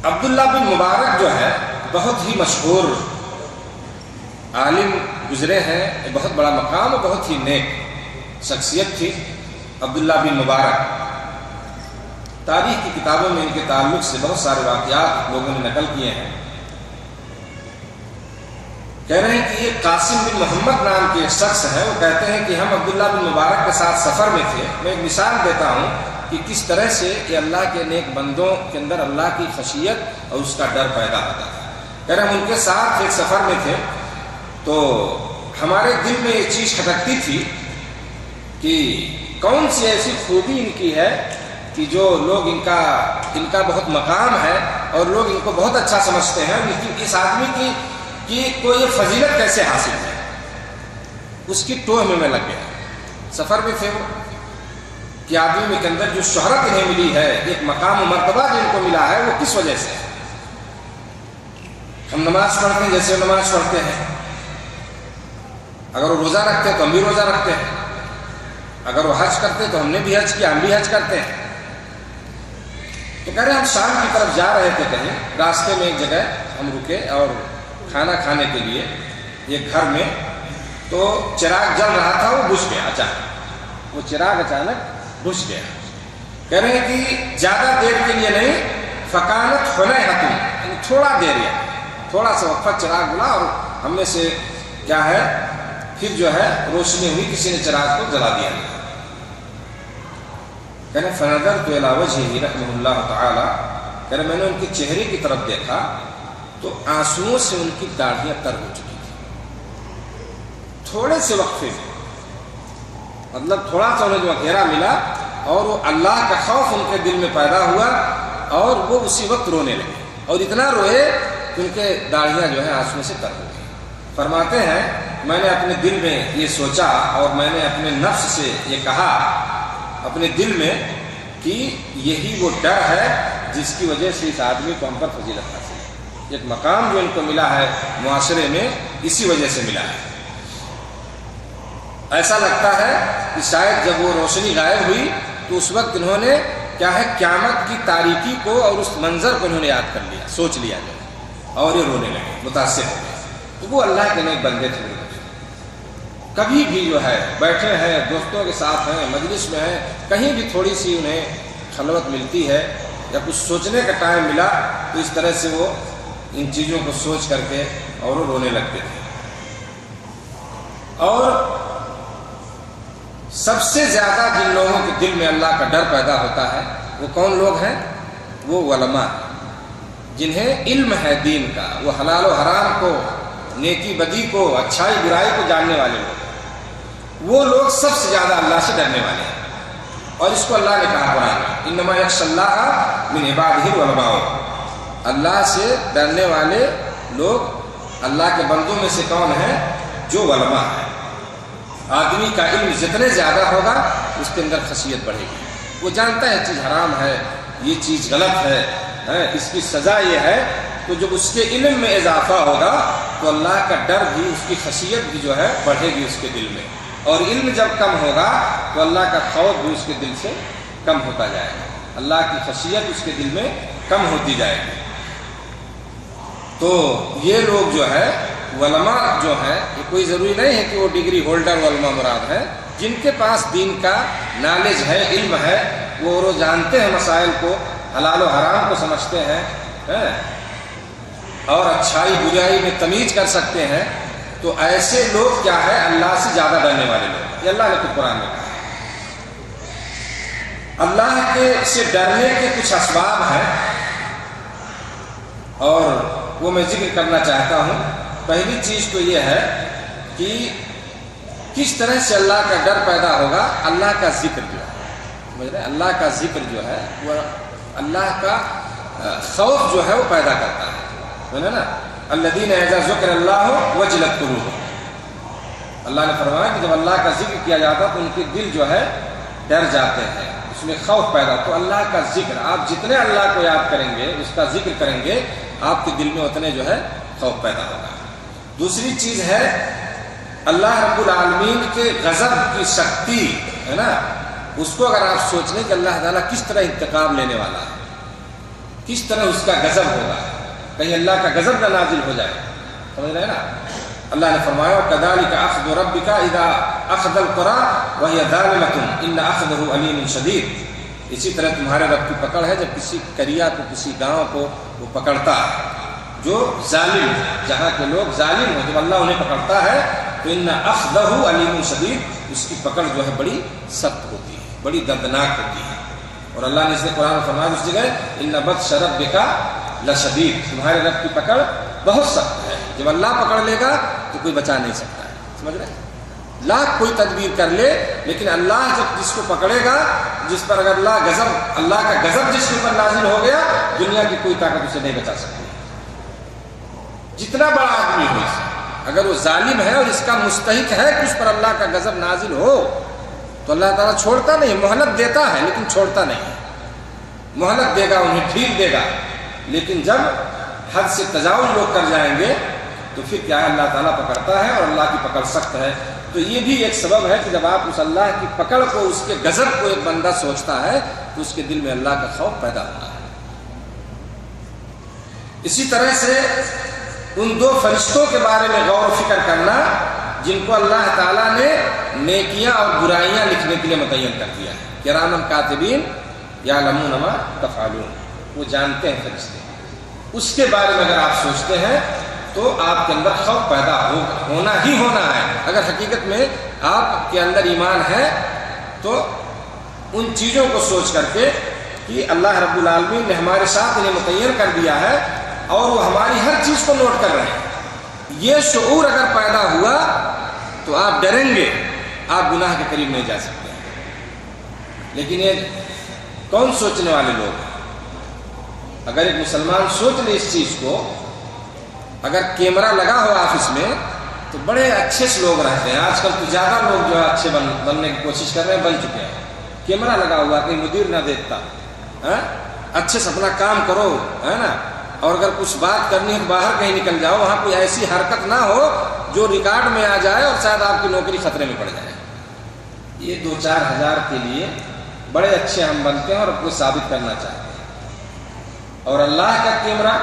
[SPEAKER 1] عبداللہ بن مبارک جو ہے بہت ہی مشہور عالم گزرے ہیں، بہت بڑا مقام اور بہت ہی نیک شخصیت تھی. عبداللہ بن مبارک، تاریخ کی کتابوں میں ان کے تعلق سے بہت سارے واقعات لوگوں نے نقل کیے ہیں. کہہ رہے ہیں کہ یہ قاسم بن محمد نام کے ایک شخص ہیں، وہ کہتے ہیں کہ ہم عبداللہ بن مبارک کے ساتھ سفر میں تھے. میں ایک مثال دیتا ہوں کہ کس طرح سے یہ اللہ کے نیک بندوں کے اندر اللہ کی خشیت اور اس کا ڈر پیدا ہوتا ہے. کہہ رہے ہیں ہم ان کے ساتھ ایک سفر میں تھے تو ہمارے دل میں یہ چیز کھٹکتی تھی کہ کون سی ایسی خوبی ان کی ہے کہ جو لوگ ان کا بہت مقام ہے اور لوگ ان کو بہت اچھا سمجھتے ہیں، لیکن اس آدمی کی کہ کوئی یہ فضیلت کیسے حاصل ہے، اس کی ٹوہ میں لگ گیا۔ سفر میں تھے وہ کہ آدمی کے اندر جو شہرت انہیں ملی ہے، ایک مقام و مرتبہ جو ان کو ملا ہے، وہ کس وجہ سے ہے؟ ہم نماز پڑھتے ہیں جیسے نماز پڑھتے ہیں، اگر وہ روزہ رکھتے ہیں تو ہم بھی روزہ رکھتے ہیں، اگر وہ حج کرتے ہیں تو ہم نے بھی حج کیا، ہم بھی حج کرتے ہیں۔ تو کہہ رہے ہیں ہم شام کی طرف جا رہے تھے، کہیں راستے میں ایک جگہ ہم رکے اور کھانا کھانے کے لیے ایک گھر میں، تو چراغ جل رہا تھا، وہ بجھ گیا اچانک، وہ چراغ اچانک بجھ گیا۔ کہہ رہے ہیں کہ زیادہ دیر کے لیے نہیں، فکانت حنیہۃ، یعنی تھوڑا دیر یا تھوڑا سا وقفہ چراغ بلا اور ہم میں سے کیا ہے پھر جو ہے روشنی ہوئی، کسی نے چراغ کو جلا دیا۔ کہنے فنظرت الی وجہہ رحمہ اللہ تعالی، کہنے میں نے ان کے چہرے کی طرف دیکھا تو آنسوؤں سے ان کی داڑھیاں تر ہو چکی تھی، تھوڑے سے وقفے میں، مطلب تھوڑا سا انہیں جو اندھیرا ملا اور وہ اللہ کا خوف ان کے دل میں پیدا ہوا اور وہ اسی وقت رونے لگے، اور اتنا روئے کہ ان کے داڑھیاں جو ہے آنسوؤں سے تر ہو گئی۔ فرماتے ہیں میں نے اپنے دل میں یہ سوچا اور میں نے اپنے نفس سے یہ کہا اپنے دل میں کہ یہی وہ ڈر ہے جس کی وجہ سے اس آدمی کو ہم پر فضیلت حاصل ہے، ایک مقام جو ان کو ملا ہے معاشرے میں اسی وجہ سے ملا ہے۔ ایسا لگتا ہے کہ شاید جب وہ روشنی غائب ہوئی تو اس وقت انہوں نے کیا ہے قیامت کی تاریکی کو اور اس منظر کو انہوں نے یاد کر لیا، سوچ لیا جو، اور یہ رونے لگے، متاثر ہو گئے۔ تو وہ اللہ کے نیک بندے تھے، کبھی بھی جو ہے بیٹھے ہیں دوستوں کے ساتھ ہیں، مجلس میں ہیں، کہیں بھی تھوڑی سی انہیں خلوت ملتی ہے یا کچھ سوچنے کا ٹائم ملا تو اس طرح سے وہ ان چیزوں کو سوچ کر کے اور وہ رونے لگتے تھے۔ اور سب سے زیادہ جن لوگوں کے دل میں اللہ کا ڈر پیدا ہوتا ہے وہ کون لوگ ہیں؟ وہ علماء، جنہیں علم ہے دین کا، وہ حلال و حرام کو، نیکی بدی کو، اچھائی برائی کو جاننے والے لوگ، وہ لوگ سب سے زیادہ اللہ سے ڈرنے والے ہیں۔ اور اس کو اللہ نے کہا قرآن میں انما یخشی اللہ من عبادہ العلماء، اللہ سے ڈرنے والے لوگ اللہ کے بندوں میں سے کون ہیں؟ جو علماء ہیں۔ آدمی کا علم جتنے زیادہ ہوگا اس کے اندر خشیت بڑھے گی، وہ جانتا ہے یہ چیز حرام ہے، یہ چیز غلط ہے، اس کی سزا یہ ہے، تو جب اس کے علم میں اضافہ ہوگا تو اللہ کا ڈر بھی، اس کی خشیت بھی جو ہے بڑھے گی اس کے دل میں، اور علم جب کم ہوگا تو اللہ کا خوف بھی اس کے دل سے کم ہوتا جائے گا، اللہ کی خشیت اس کے دل میں کم ہوتی جائے گی۔ تو یہ لوگ جو ہے علماء جو ہیں، یہ کوئی ضروری نہیں ہے کہ وہ ڈگری ہولڈر علماء مراد ہیں، جن کے پاس دین کا نالج ہے، علم ہے، وہ جانتے ہیں مسائل کو، حلال و حرام کو سمجھتے ہیں اور اچھائی برائی میں تمیز کر سکتے ہیں، تو ایسے لوگ کیا ہے اللہ سے زیادہ ڈرنے والے لوگ۔ یہ اللہ نے خود قرآن میں کہا۔ اللہ کے سے ڈرنے کے کچھ اسباب ہیں اور وہ میں ذکر کرنا چاہتا ہوں۔ پہلی چیز تو یہ ہے کہ کس طرح سے اللہ کا ڈر پیدا ہوگا؟ اللہ کا ذکر جو ہے، سمجھ رہے ہیں؟ اللہ کا ذکر جو ہے وہ اللہ کا خوف جو ہے وہ پیدا کرتا ہے، سمجھے نا؟ الذین اذا ذکر اللہ وجلت قلوبہم، اللہ نے فرمایا کہ جب اللہ کا ذکر کیا جاتا تو ان کے دل جو ہے ڈر جاتے ہیں، اس میں خوف پیدا۔ تو اللہ کا ذکر، آپ جتنے اللہ کو یاد کریں گے، اس کا ذکر کریں گے، آپ کے دل میں اتنے جو ہے خوف پیدا ہوگا۔ دوسری چیز ہے اللہ رب العالمین کے غضب کی سختی ہے نا، اس کو اگر آپ سوچ لیں کہ اللہ تعالیٰ کس طرح انتقام لینے والا ہے، کس طرح اس کا غضب ہوگا، کہیں اللہ کا غضب نہ نازل ہو جائے، سمجھ رہے ہیں نا؟ اللہ نے فرمایا وَكَذَلِكَ أَخْذُ رَبِّكَ إِذَا أَخَذَ الْقُرَىٰ وَهِيَ ظَالِمَةٌ إِنَّ أَخْذَهُ أَلِيمٌ شَدِيدٌ۔ اسی طرح تمہارے رب کی پکڑ ہے جب کسی قریہ کو، کسی گاؤں کو وہ پکڑتا ہے جو ظالم، جہاں کے لوگ ظالم ہو، جب اللہ انہیں پکڑتا ہے تو ان اخذہ علیم شدید، اس کی پکڑ جو ہے بڑی سخت ہوتی ہے، بڑی دردناک ہوتی ہے۔ اور اللہ نے اس نے قرآن میں فرمایا اس جگہ ان بطش ربک لشدید، تمہارے رب کی پکڑ بہت سخت ہے، جب اللہ پکڑ لے گا تو کوئی بچا نہیں سکتا ہے، سمجھ رہے ہیں؟ لاکھ کوئی تدبیر کر لے لیکن اللہ جب جس کو پکڑے گا، جس پر اگر اللہ کا غضب جس کے اوپر نازل ہو گیا، دنیا کی کوئی طاقت اسے نہیں بچا سکتی۔ جتنا بڑا آدمی ہو، اگر وہ ظالم ہے اور اس کا مستحق ہے کہ اس پر اللہ کا غضب نازل ہو تو اللہ تعالیٰ چھوڑتا نہیں، مہلت دیتا ہے لیکن چھوڑتا نہیں ہے، مہلت دے گا، انہیں ٹھیک دے گا، لیکن جب حد سے تجاوز لوگ کر جائیں گے تو پھر کیا ہے، اللہ تعالیٰ پکڑتا ہے اور اللہ کی پکڑ سخت ہے۔ تو یہ بھی ایک سبب ہے کہ جب آپ اس اللہ کی پکڑ کو، اس کے غضب کو ایک بندہ سوچتا ہے تو اس کے دل میں اللہ کا خوف پیدا ہوتا ہے۔ اسی طرح سے ان دو فرشتوں کے بارے میں غور و فکر کرنا جن کو اللہ تعالیٰ نے نیکیاں اور برائیاں لکھنے کے لیے متعین کر دیا ہے، کرامن کاتبین یعلمون ما تفعلون، وہ جانتے ہیں فرشتے، اس کے بارے میں اگر آپ سوچتے ہیں تو آپ کے اندر خوف پیدا ہونا ہی ہونا ہے۔ اگر حقیقت میں آپ کے اندر ایمان ہے تو ان چیزوں کو سوچ کر کے کہ اللہ رب العالمین نے ہمارے ساتھ انہیں متعین کر دیا ہے اور وہ ہماری ہر چیز کو نوٹ کر رہے ہیں، یہ شعور اگر پیدا ہوا تو آپ ڈریں گے، آپ گناہ کے قریب نہیں جا سکتے۔ لیکن یہ کون سوچنے والے لوگ ہیں؟ اگر ایک مسلمان سوچ لے اس چیز کو، اگر کیمرہ لگا ہو آفس میں تو بڑے اچھے سے لوگ رہتے ہیں، آج کل تو زیادہ لوگ جو ہے اچھے بننے کی کوشش کر رہے ہیں، بن چکے ہیں۔ کیمرہ لگا ہوا کہ مدیر نہ دیکھتا، اچھے سے اپنا کام کرو، ہے نا، اور اگر کچھ بات کرنی ہے تو باہر کہیں نکل جاؤ، وہاں کوئی ایسی حرکت نہ ہو جو ریکارڈ میں آ جائے اور شاید آپ کی نوکری خطرے میں پڑ جائے۔ یہ 2-4 ہزار کے لیے بڑے اچھے ہم بنتے ہیں اور اپنے ثابت کرنا چاہتے ہیں، اور اللہ کا کیمرہ،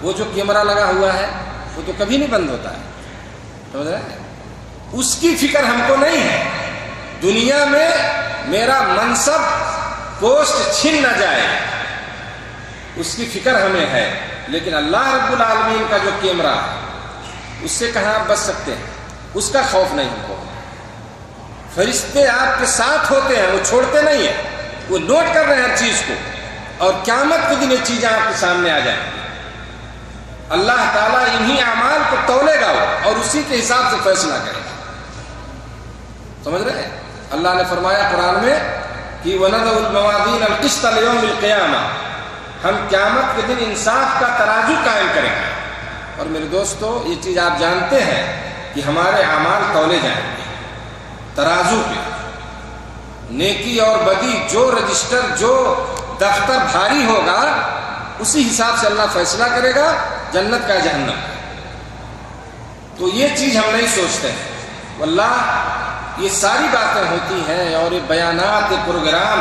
[SPEAKER 1] وہ جو کیمرہ لگا ہوا ہے وہ تو کبھی نہیں بند ہوتا ہے، سمجھ رہے ہیں؟ اس کی فکر ہم کو نہیں ہے، دنیا میں میرا منصب پوسٹ چھن نہ جائے، اس کی فکر ہمیں ہے، لیکن اللہ رب العالمین کا جو کیمرہ ہے اس سے کہاں آپ بچ سکتے ہیں، اس کا خوف نہیں ہم کو۔ فرشتے آپ کے ساتھ ہوتے ہیں، وہ چھوڑتے نہیں ہیں، وہ نوٹ کر رہے ہیں ہر چیز کو، اور قیامت کے دن یہ چیزیں آپ کے سامنے آ جائیں گی۔ اللہ تعالیٰ انہی اعمال کو تولے گا اور اسی کے حساب سے فیصلہ کرے گا، سمجھ رہے ہیں؟ اللہ نے فرمایا قرآن میں کہ وَنَضَعُ الْمَوَازِينَ الْقِسْطَ لِيَوْمِ الْقِيَامَةِ، ہم قیامت کے دن انصاف کا ترازو قائم کریں گے۔ اور میرے دوستو، یہ چیز آپ جانتے ہیں کہ ہمارے اعمال تولے جائیں گے ترازو پہ، نیکی اور بدی جو رجسٹر، جو دفتر بھاری ہوگا اسی حساب سے اللہ فیصلہ کرے گا، جنت کا جہنم۔ تو یہ چیز ہم نہیں سوچتے ہیں، واللہ یہ ساری باتیں ہوتی ہیں اور یہ بیانات، یہ پروگرام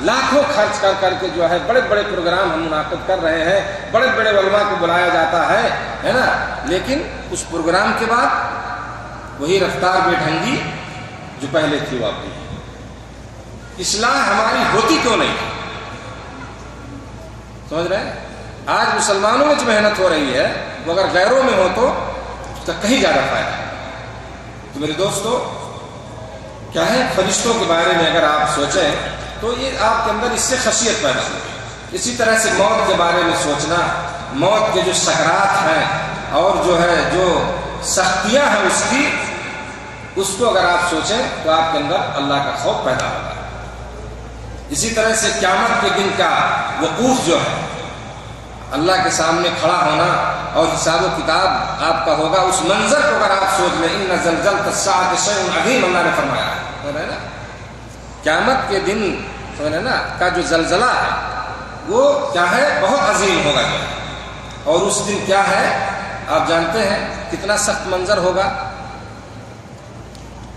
[SPEAKER 1] لاکھوں خرچ کر کے جو ہے بڑے بڑے پروگرام ہم منعقد کر رہے ہیں، بڑے بڑے علماء کو بلایا جاتا ہے نا، لیکن اس پروگرام کے بعد وہی رفتار بے ڈھنگی جو پہلے تھی وہ اب اصلاح ہماری ہوتی کیوں نہیں؟ سمجھ رہے ہیں؟ آج مسلمانوں میں جو محنت ہو رہی ہے وہ اگر غیروں میں ہو تو اس کا کہیں زیادہ فائدہ ہے۔ تو میرے دوستو، کیا ہے، فرشتوں کے بارے میں اگر آپ سوچیں تو یہ آپ کے اندر اس سے خشیت پیدا ہوگی۔ اسی طرح سے موت کے بارے میں سوچنا، موت کے جو سکرات ہیں اور جو ہے جو سختیاں ہیں اس کو اگر آپ سوچیں تو آپ کے اندر اللہ کا خوف پیدا ہوگا۔ اسی طرح سے قیامت کے دن کا وقوف جو ہے، اللہ کے سامنے کھڑا ہونا اور حساب و کتاب آپ کا ہوگا، اس منظر کو اگر آپ سوچ لیں، ان زلزلۃ الساعۃ شیء عظیم، اللہ نے فرمایا ہے نا، قیامت کے دن نا کا جو زلزلہ ہے وہ کیا ہے، بہت عظیم ہوگا، اور اس دن کیا ہے آپ جانتے ہیں کتنا سخت منظر ہوگا،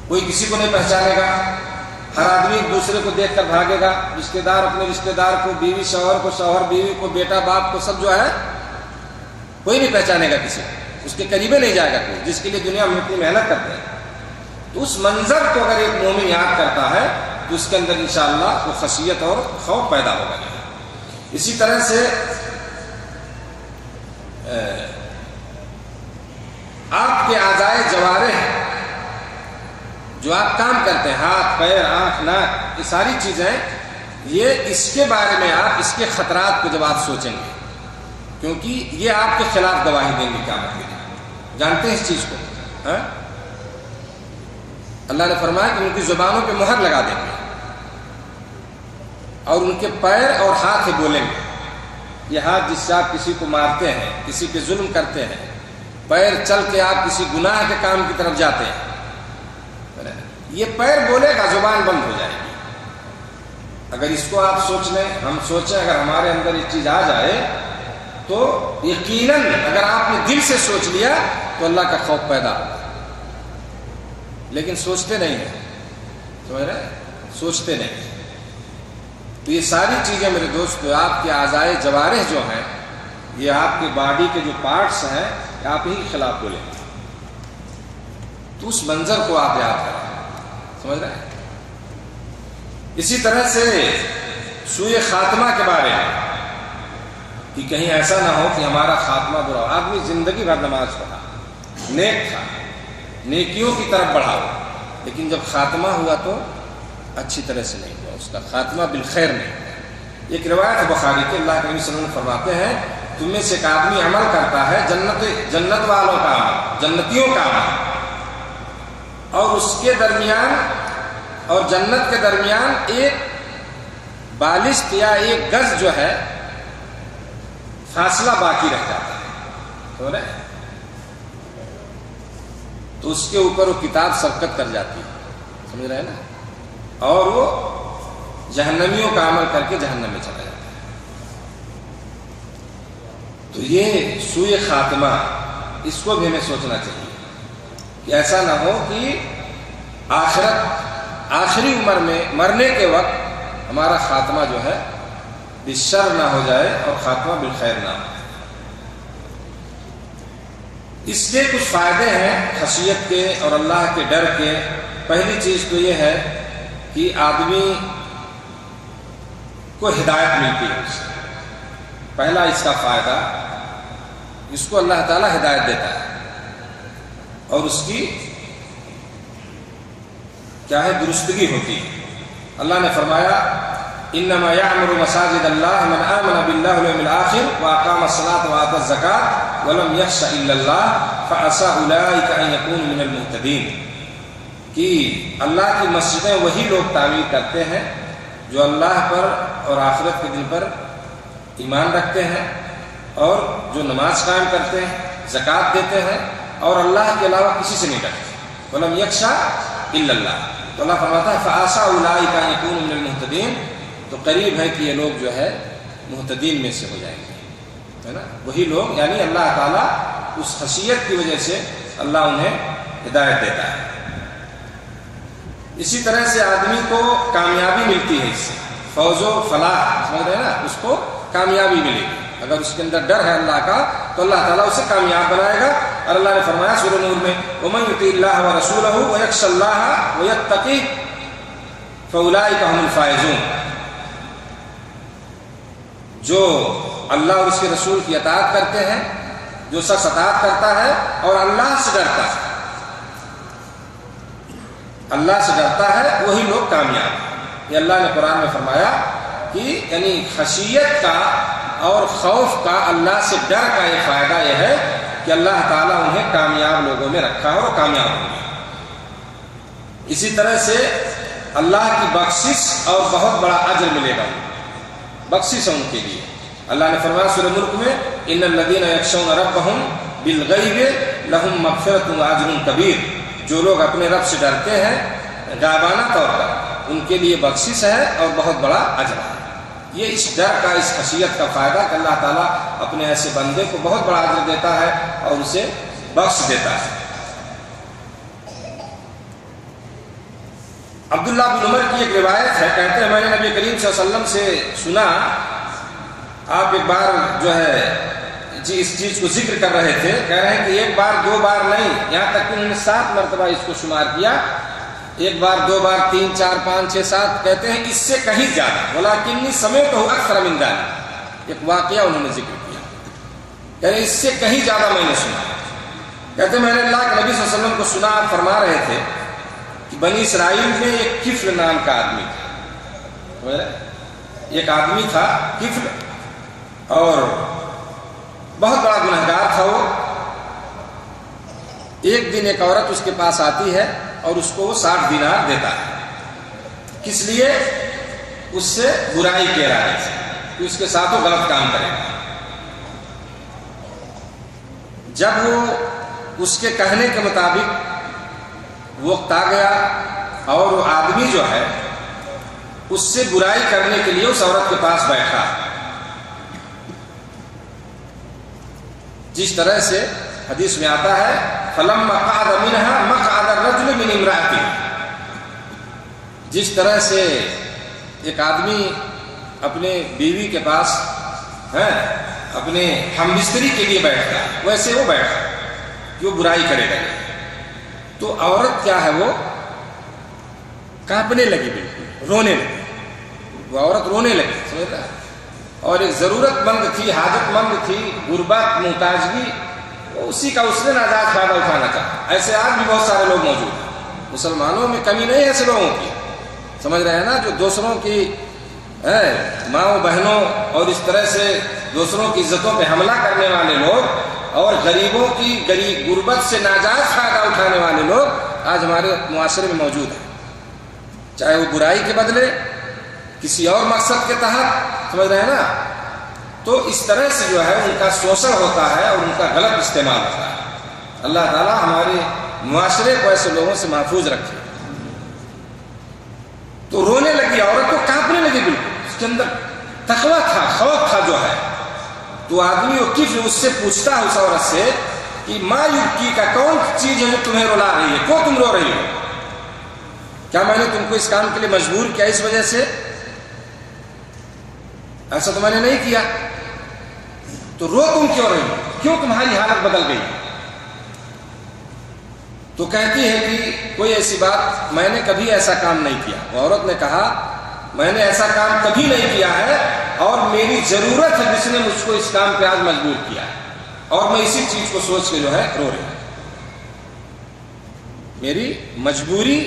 [SPEAKER 1] کوئی کسی کو نہیں پہچانے گا، ہر آدمی ایک دوسرے کو دیکھ کر بھاگے گا، رشتہ دار اپنے رشتہ دار کو، بیوی شوہر کو، شوہر بیوی کو، بیٹا باپ کو، سب جو ہے کوئی نہیں پہچانے گا کسی کو، اس کے قریبے نہیں جائے گا کوئی، جس کے لیے دنیا میں اتنی محنت کرتے ہیں۔ تو اس منظر کو اگر ایک مومن یاد کرتا ہے تو اس کے اندر انشاءاللہ وہ خشیت اور خوف پیدا ہوگا۔ اسی طرح سے آپ کے اعضائے جوارح جو آپ کام کرتے ہیں، ہاتھ، پیر، آنکھ، ناک، یہ ساری چیزیں، یہ اس کے بارے میں آپ اس کے خطرات کو جب آپ سوچیں گے، کیونکہ یہ آپ کے خلاف گواہی دیں گے قیامت کے دن، جانتے ہیں اس چیز کو؟ اللہ نے فرمایا کہ ان کی زبانوں پہ مہر لگا دیں گے اور ان کے پیر اور ہاتھ بولیں گے۔ یہ ہاتھ جس سے آپ کسی کو مارتے ہیں، کسی پہ ظلم کرتے ہیں، پیر چل کے آپ کسی گناہ کے کام کی طرف جاتے ہیں، یہ پیر بولے گا، زبان بند ہو جائے گی۔ اگر اس کو آپ سوچ لیں، ہم سوچیں، اگر ہمارے اندر یہ چیز آ جائے تو یقیناً اگر آپ نے دل سے سوچ لیا تو اللہ کا خوف پیدا ہوگا، لیکن سوچتے نہیں ہیں، سمجھ رہے ہیں؟ سوچتے نہیں۔ تو یہ ساری چیزیں میرے دوست، آپ کے اعضائے جوارح جو ہیں، یہ آپ کے باڈی کے جو پارٹس ہیں، آپ ہی کے خلاف بولیں گے۔ تو اس منظر کو آپ یاد کریں، سمجھ رہے ہیں؟ اسی طرح سے سوئے خاتمہ کے بارے میں کہ کہیں ایسا نہ ہو کہ ہمارا خاتمہ برا ہو۔ آدمی زندگی بھر نماز پڑھا، نیک تھا، نیکیوں کی طرف بڑھا ہوا، لیکن جب خاتمہ ہوا تو اچھی طرح سے نہیں ہوا، اس کا خاتمہ بالخیر نہیں ہوا۔ ایک روایت ہے بخاری کے، اللہ کے نبی صلی اللہ علیہ وسلم فرماتے ہیں تم میں سے ایک آدمی عمل کرتا ہے، جنت والوں کا عمل، جنتیوں کا عمل، اور اس کے درمیان اور جنت کے درمیان ایک بالشت یا ایک گز جو ہے فاصلہ باقی رہ جاتا ہے، تو اس کے اوپر وہ کتاب سبقت کر جاتی ہے، سمجھ رہے ہیں نا، اور وہ جہنمیوں کا عمل کر کے جہنم میں چلا جاتا ہے۔ تو یہ سوئے خاتمہ، اس کو بھی ہمیں سوچنا چاہیے کہ ایسا نہ ہو کہ آخری عمر میں مرنے کے وقت ہمارا خاتمہ جو ہے بالشر نہ ہو جائے اور خاتمہ بالخیر نہ ہو۔ اس کے کچھ فائدے ہیں خشیت کے اور اللہ کے ڈر کے۔ پہلی چیز تو یہ ہے کہ آدمی کو ہدایت ملتی ہے اس سے۔ پہلا اس کا فائدہ، اس کو اللہ تعالیٰ ہدایت دیتا ہے اور اس کی کیا ہے، درستگی ہوتی ہے۔ اللہ نے فرمایا انما یعمر مساجد اللہ من آمن باللہ والیوم الآخر واقام الصلاۃ وآتى الزکاۃ ولم یخش الا اللہ فعسى اولئک ان یکونوا من المہتدین، کہ اللہ کی مسجدیں وہی لوگ تعمیر کرتے ہیں جو اللہ پر اور آخرت کے دن پر ایمان رکھتے ہیں اور جو نماز قائم کرتے ہیں، زکوٰۃ دیتے ہیں اور اللہ کے علاوہ کسی سے نہیں ڈرتے، ولم یخش الا اللہ۔ تو اللہ فرماتا ہے فعسى اولئک ان یکونوا من المہتدین، تو قریب ہے کہ یہ لوگ جو ہے مہتدین میں سے ہو جائیں گے، ہے نا، وہی لوگ، یعنی اللہ تعالیٰ اس خشیت کی وجہ سے اللہ انہیں ہدایت دیتا ہے۔ اسی طرح سے آدمی کو کامیابی ملتی ہے، اس سے فوز و فلاح، سمجھ رہے ہیں نا، اس کو کامیابی ملے گی۔ اگر اس کے اندر ڈر ہے اللہ کا تو اللہ تعالیٰ اسے کامیاب بنائے گا۔ اور اللہ نے فرمایا سورہ نور میں وَمَن يُطِعِ اللَّهَ وَرَسُولَهُ وَيَخْشَ اللَّهَ وَيَتَّقِهِ فَأُولَٰئِكَ هُمُ الْفَائِزُونَ، جو اللہ اور اس کے رسول کی اطاعت کرتے ہیں، جو شخص اطاعت کرتا ہے اور اللہ سے ڈرتا ہے، اللہ سے ڈرتا ہے، وہی لوگ کامیاب ہیں۔ یہ اللہ نے قرآن میں فرمایا کہ یعنی خشیت کا اور خوف کا، اللہ سے ڈر کا یہ فائدہ یہ ہے کہ اللہ تعالیٰ انہیں کامیاب لوگوں میں رکھا ہے اور کامیاب ہوں گے۔ اسی طرح سے اللہ کی بخشش اور بہت بڑا اجر ملے گا، بخشش ہے ان کے لیے۔ اللہ نے فرمایا سورہ ملک میں ان الذین یخشون ربهم بالغیب لهم مغفرۃ واجر کبیر، جو لوگ اپنے رب سے ڈرتے ہیں غائبانہ طور پر، ان کے لیے بخشش ہے اور بہت بڑا اجر ہے۔ یہ اس ڈر کا، اس خشیت کا فائدہ کہ اللہ تعالیٰ اپنے ایسے بندے کو بہت بڑا اجر دیتا ہے اور اسے بخش دیتا ہے۔ عبداللہ بن عمر کی ایک روایت ہے، کہتے ہیں میں نے نبی کریم صلی اللہ علیہ وسلم سے سنا، آپ ایک بار جو ہے اس چیز کو ذکر کر رہے تھے، کہہ رہے ہیں کہ ایک بار دو بار نہیں، یہاں تک کہ انہوں نے 7 مرتبہ اس کو شمار کیا، ایک بار دو بار 3 4 5 6 7، کہتے ہیں اس سے کہیں زیادہ، ولکنی سمعتہ اکثر من ذلک، ایک واقعہ انہوں نے ذکر کیا، یعنی اس سے کہیں زیادہ میں نے سنا۔ کہتے ہیں میں نے اللہ کے نبی صلی اللہ علیہ وسلم کو سنا، آپ فرما رہے تھے کہ بنی اسرائیل میں ایک کفل نام کا آدمی تھا، ایک آدمی تھا کفل، اور بہت بڑا گنہگار تھا وہ۔ ایک دن ایک عورت اس کے پاس آتی ہے اور اس کو وہ 60 دینار دیتا ہے، کس لیے؟ اس سے برائی کے ارادے سے کہ اس کے ساتھ وہ غلط کام کرے گا۔ جب وہ اس کے کہنے کے مطابق وقت آ گیا اور وہ آدمی جو ہے اس سے برائی کرنے کے لیے اس عورت کے پاس بیٹھا، جس طرح سے حدیث میں آتا ہے فَلَمَّا قَعَدَ مِنْهَا مَقْعَدَ الرَّجُلِ مِنْ امْرَأَتِهِ، جس طرح سے ایک آدمی اپنے بیوی کے پاس اپنے ہم بستری کے لیے بیٹھتا ہے، ویسے وہ بیٹھا کہ وہ برائی کرے گا، تو عورت کیا ہے وہ کانپنے لگی، بالکل رونے لگی، وہ عورت رونے لگی، سمجھتا ہے، اور ایک ضرورت مند تھی، حاجت مند تھی، غربت، محتاجگی، اسی کا اس نے ناجائز فائدہ اٹھانا چاہا۔ ایسے آج بھی بہت سارے لوگ موجود ہیں، مسلمانوں میں کمی نہیں ہے ایسے لوگوں کی، سمجھ رہے ہیں نا، جو دوسروں کی ماں بہنوں اور اس طرح سے دوسروں کی عزتوں پہ حملہ کرنے والے لوگ اور غریبوں کی غربت سے ناجائز فائدہ اٹھانے والے لوگ آج ہمارے معاشرے میں موجود ہیں، چاہے وہ برائی کے بدلے کسی اور مقصد کے تحت، سمجھ رہے ہیں نا، تو اس طرح سے جو ہے ان کا شوشن ہوتا ہے اور ان کا غلط استعمال ہوتا ہے۔ اللہ تعالیٰ ہمارے معاشرے کو ایسے لوگوں سے محفوظ رکھے۔ تو رونے لگی عورت، تو کانپنے لگی، بالکل اس کے اندر تقویٰ تھا، خوف تھا جو ہے، تو آدمی وہ کفل اس سے پوچھتا ہے اس عورت سے کہ ما یبکی کا، کون چیز ہے جو تمہیں رلا رہی ہے، کیوں تم رو رہی ہو، کیا میں نے تم کو اس کام کے لیے مجبور کیا اس وجہ سے؟ ایسا تو میں نے نہیں کیا، تو رو تم کیوں رہی ہو، کیوں تمہاری حالت بدل گئی؟ تو کہتی ہے کہ کوئی ایسی بات، میں نے کبھی ایسا کام نہیں کیا۔ وہ عورت نے کہا میں نے ایسا کام کبھی نہیں کیا ہے، اور میری ضرورت ہے جس نے مجھ کو اس کام پہ آج مجبور کیا ہے، اور میں اسی چیز کو سوچ کے جو ہے رو رہی ہوں۔ میری مجبوری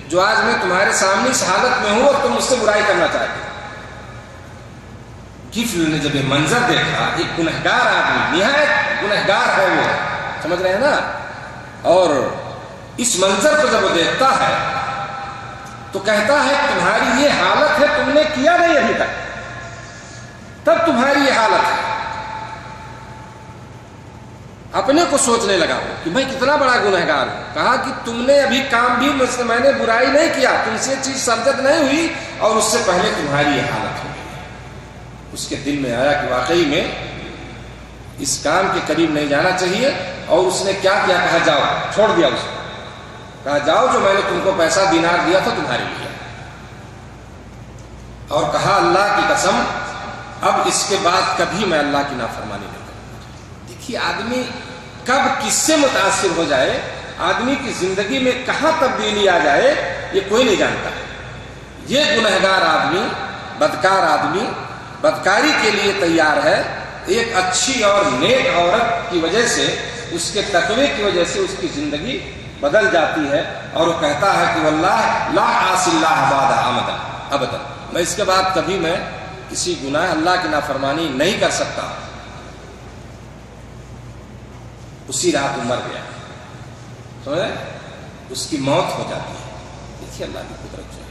[SPEAKER 1] جو آج میں تمہارے سامنے اس حالت میں ہوں اور تم مجھ سے برائی کرنا چاہتے ہو۔ کفل نے جب یہ منظر دیکھا، ایک گنہگار آدمی، نہایت گنہگار ہے وہ، سمجھ رہے ہیں نا، اور اس منظر کو جب وہ دیکھتا ہے تو کہتا ہے تمہاری یہ حالت ہے، تم نے کیا نہیں ابھی تک، تب تمہاری یہ حالت ہے۔ اپنے کو سوچنے لگا وہ کہ میں کتنا بڑا گنہگار ہوں۔ کہا کہ تم نے ابھی کام بھی مجھ سے، میں نے برائی نہیں کیا، تم سے چیز سرزد نہیں ہوئی، اور اس سے پہلے تمہاری یہ حالت ہو گئی۔ اس کے دل میں آیا کہ واقعی میں اس کام کے قریب نہیں جانا چاہیے، اور اس نے کیا کیا، کہا جاؤ، چھوڑ دیا اس کو، کہا جاؤ جو میں نے تم کو پیسہ دینار دیا تھا تمہارے لیے، اور کہا اللہ کی قسم اب اس کے بعد کبھی میں اللہ کی نافرمانی نہیں کروں گا۔ دیکھیے آدمی کب کس سے متاثر ہو جائے، آدمی کی زندگی میں کہاں تبدیلی آ جائے، یہ کوئی نہیں جانتا ہے۔ یہ گنہگار آدمی، بدکار آدمی بدکاری کے لیے تیار ہے، ایک اچھی اور نیک عورت کی وجہ سے، اس کے تقوی کی وجہ سے اس کی زندگی بدل جاتی ہے، اور وہ کہتا ہے کہ واللہ لا عاصی اللہ بعد ابدا، میں اس کے بعد کبھی میں کسی گناہ اللہ کی نافرمانی نہیں کر سکتا۔ اسی رات وہ مر گیا، سمجھے، اس کی موت ہو جاتی ہے۔ دیکھیے اللہ کی قدرت جو ہے،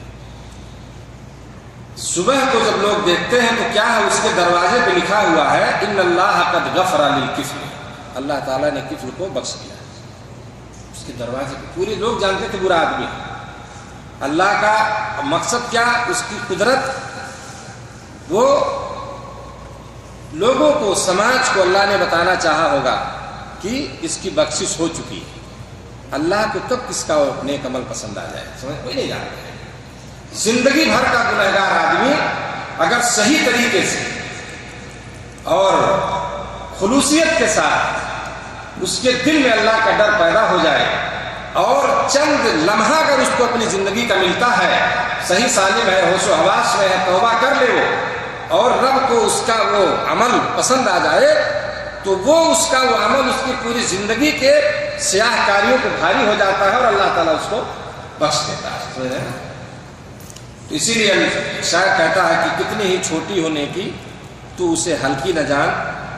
[SPEAKER 1] صبح کو جب لوگ دیکھتے ہیں تو کیا ہے، اس کے دروازے پہ لکھا ہوا ہے ان اللہ قد غفر للکفل، اللہ تعالیٰ نے کفل کو بخش دیا۔ اس کے دروازے پہ پورے لوگ جانتے تھے برا آدمی ہے، اللہ کا مقصد کیا، اس کی قدرت، وہ لوگوں کو، سماج کو اللہ نے بتانا چاہا ہوگا کہ اس کی بخشش ہو چکی ہے۔ اللہ کو کب کس کا نیک عمل پسند آ جائے، سمجھ کوئی نہیں جانتا ہے۔ زندگی بھر کا گنہگار آدمی اگر صحیح طریقے سے اور خلوصیت کے ساتھ اس کے دل میں اللہ کا ڈر پیدا ہو جائے، اور چند لمحہ اگر اس کو اپنی زندگی کا ملتا ہے، صحیح سالم ہے، ہوش و حواس میں ہے، توبہ کر لے وہ، اور رب کو اس کا وہ عمل پسند آ جائے، تو وہ اس کا وہ عمل اس کی پوری زندگی کے سیاہ کاریوں کو بھاری ہو جاتا ہے، اور اللہ تعالیٰ اس کو بخش دیتا ہے، سمجھ رہے ہیں؟ تو اسی لیے شاعر کہتا ہے کہ کتنی ہی چھوٹی ہونے کی تو اسے ہلکی نہ جان،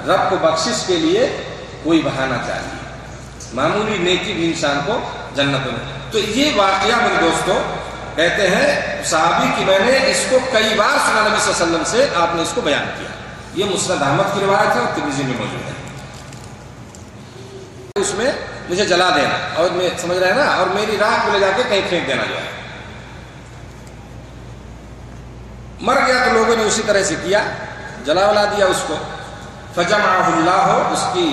[SPEAKER 1] رب کو بخشش کے لیے کوئی بہانہ چاہیے، معمولی نیکی بھی انسان کو جنت میں۔ تو یہ واقعہ میرے دوستوں کہتے ہیں صحابی کی، میں نے اس کو کئی بار سنا نبی صلی اللہ علیہ وسلم سے، آپ نے اس کو بیان کیا۔ یہ مسند احمد کی روایت ہے اور ترمذی میں موجود ہے۔ اس میں مجھے جلا دینا، اور میں سمجھ رہے ہیں نا، اور میری راہ کو لے جا کے کہیں پھینک دینا جو ہے۔ مر گیا تو لوگوں نے اسی طرح سے کیا، جلا ولا دیا اس کو۔ فجمعہ اللہ، اس کی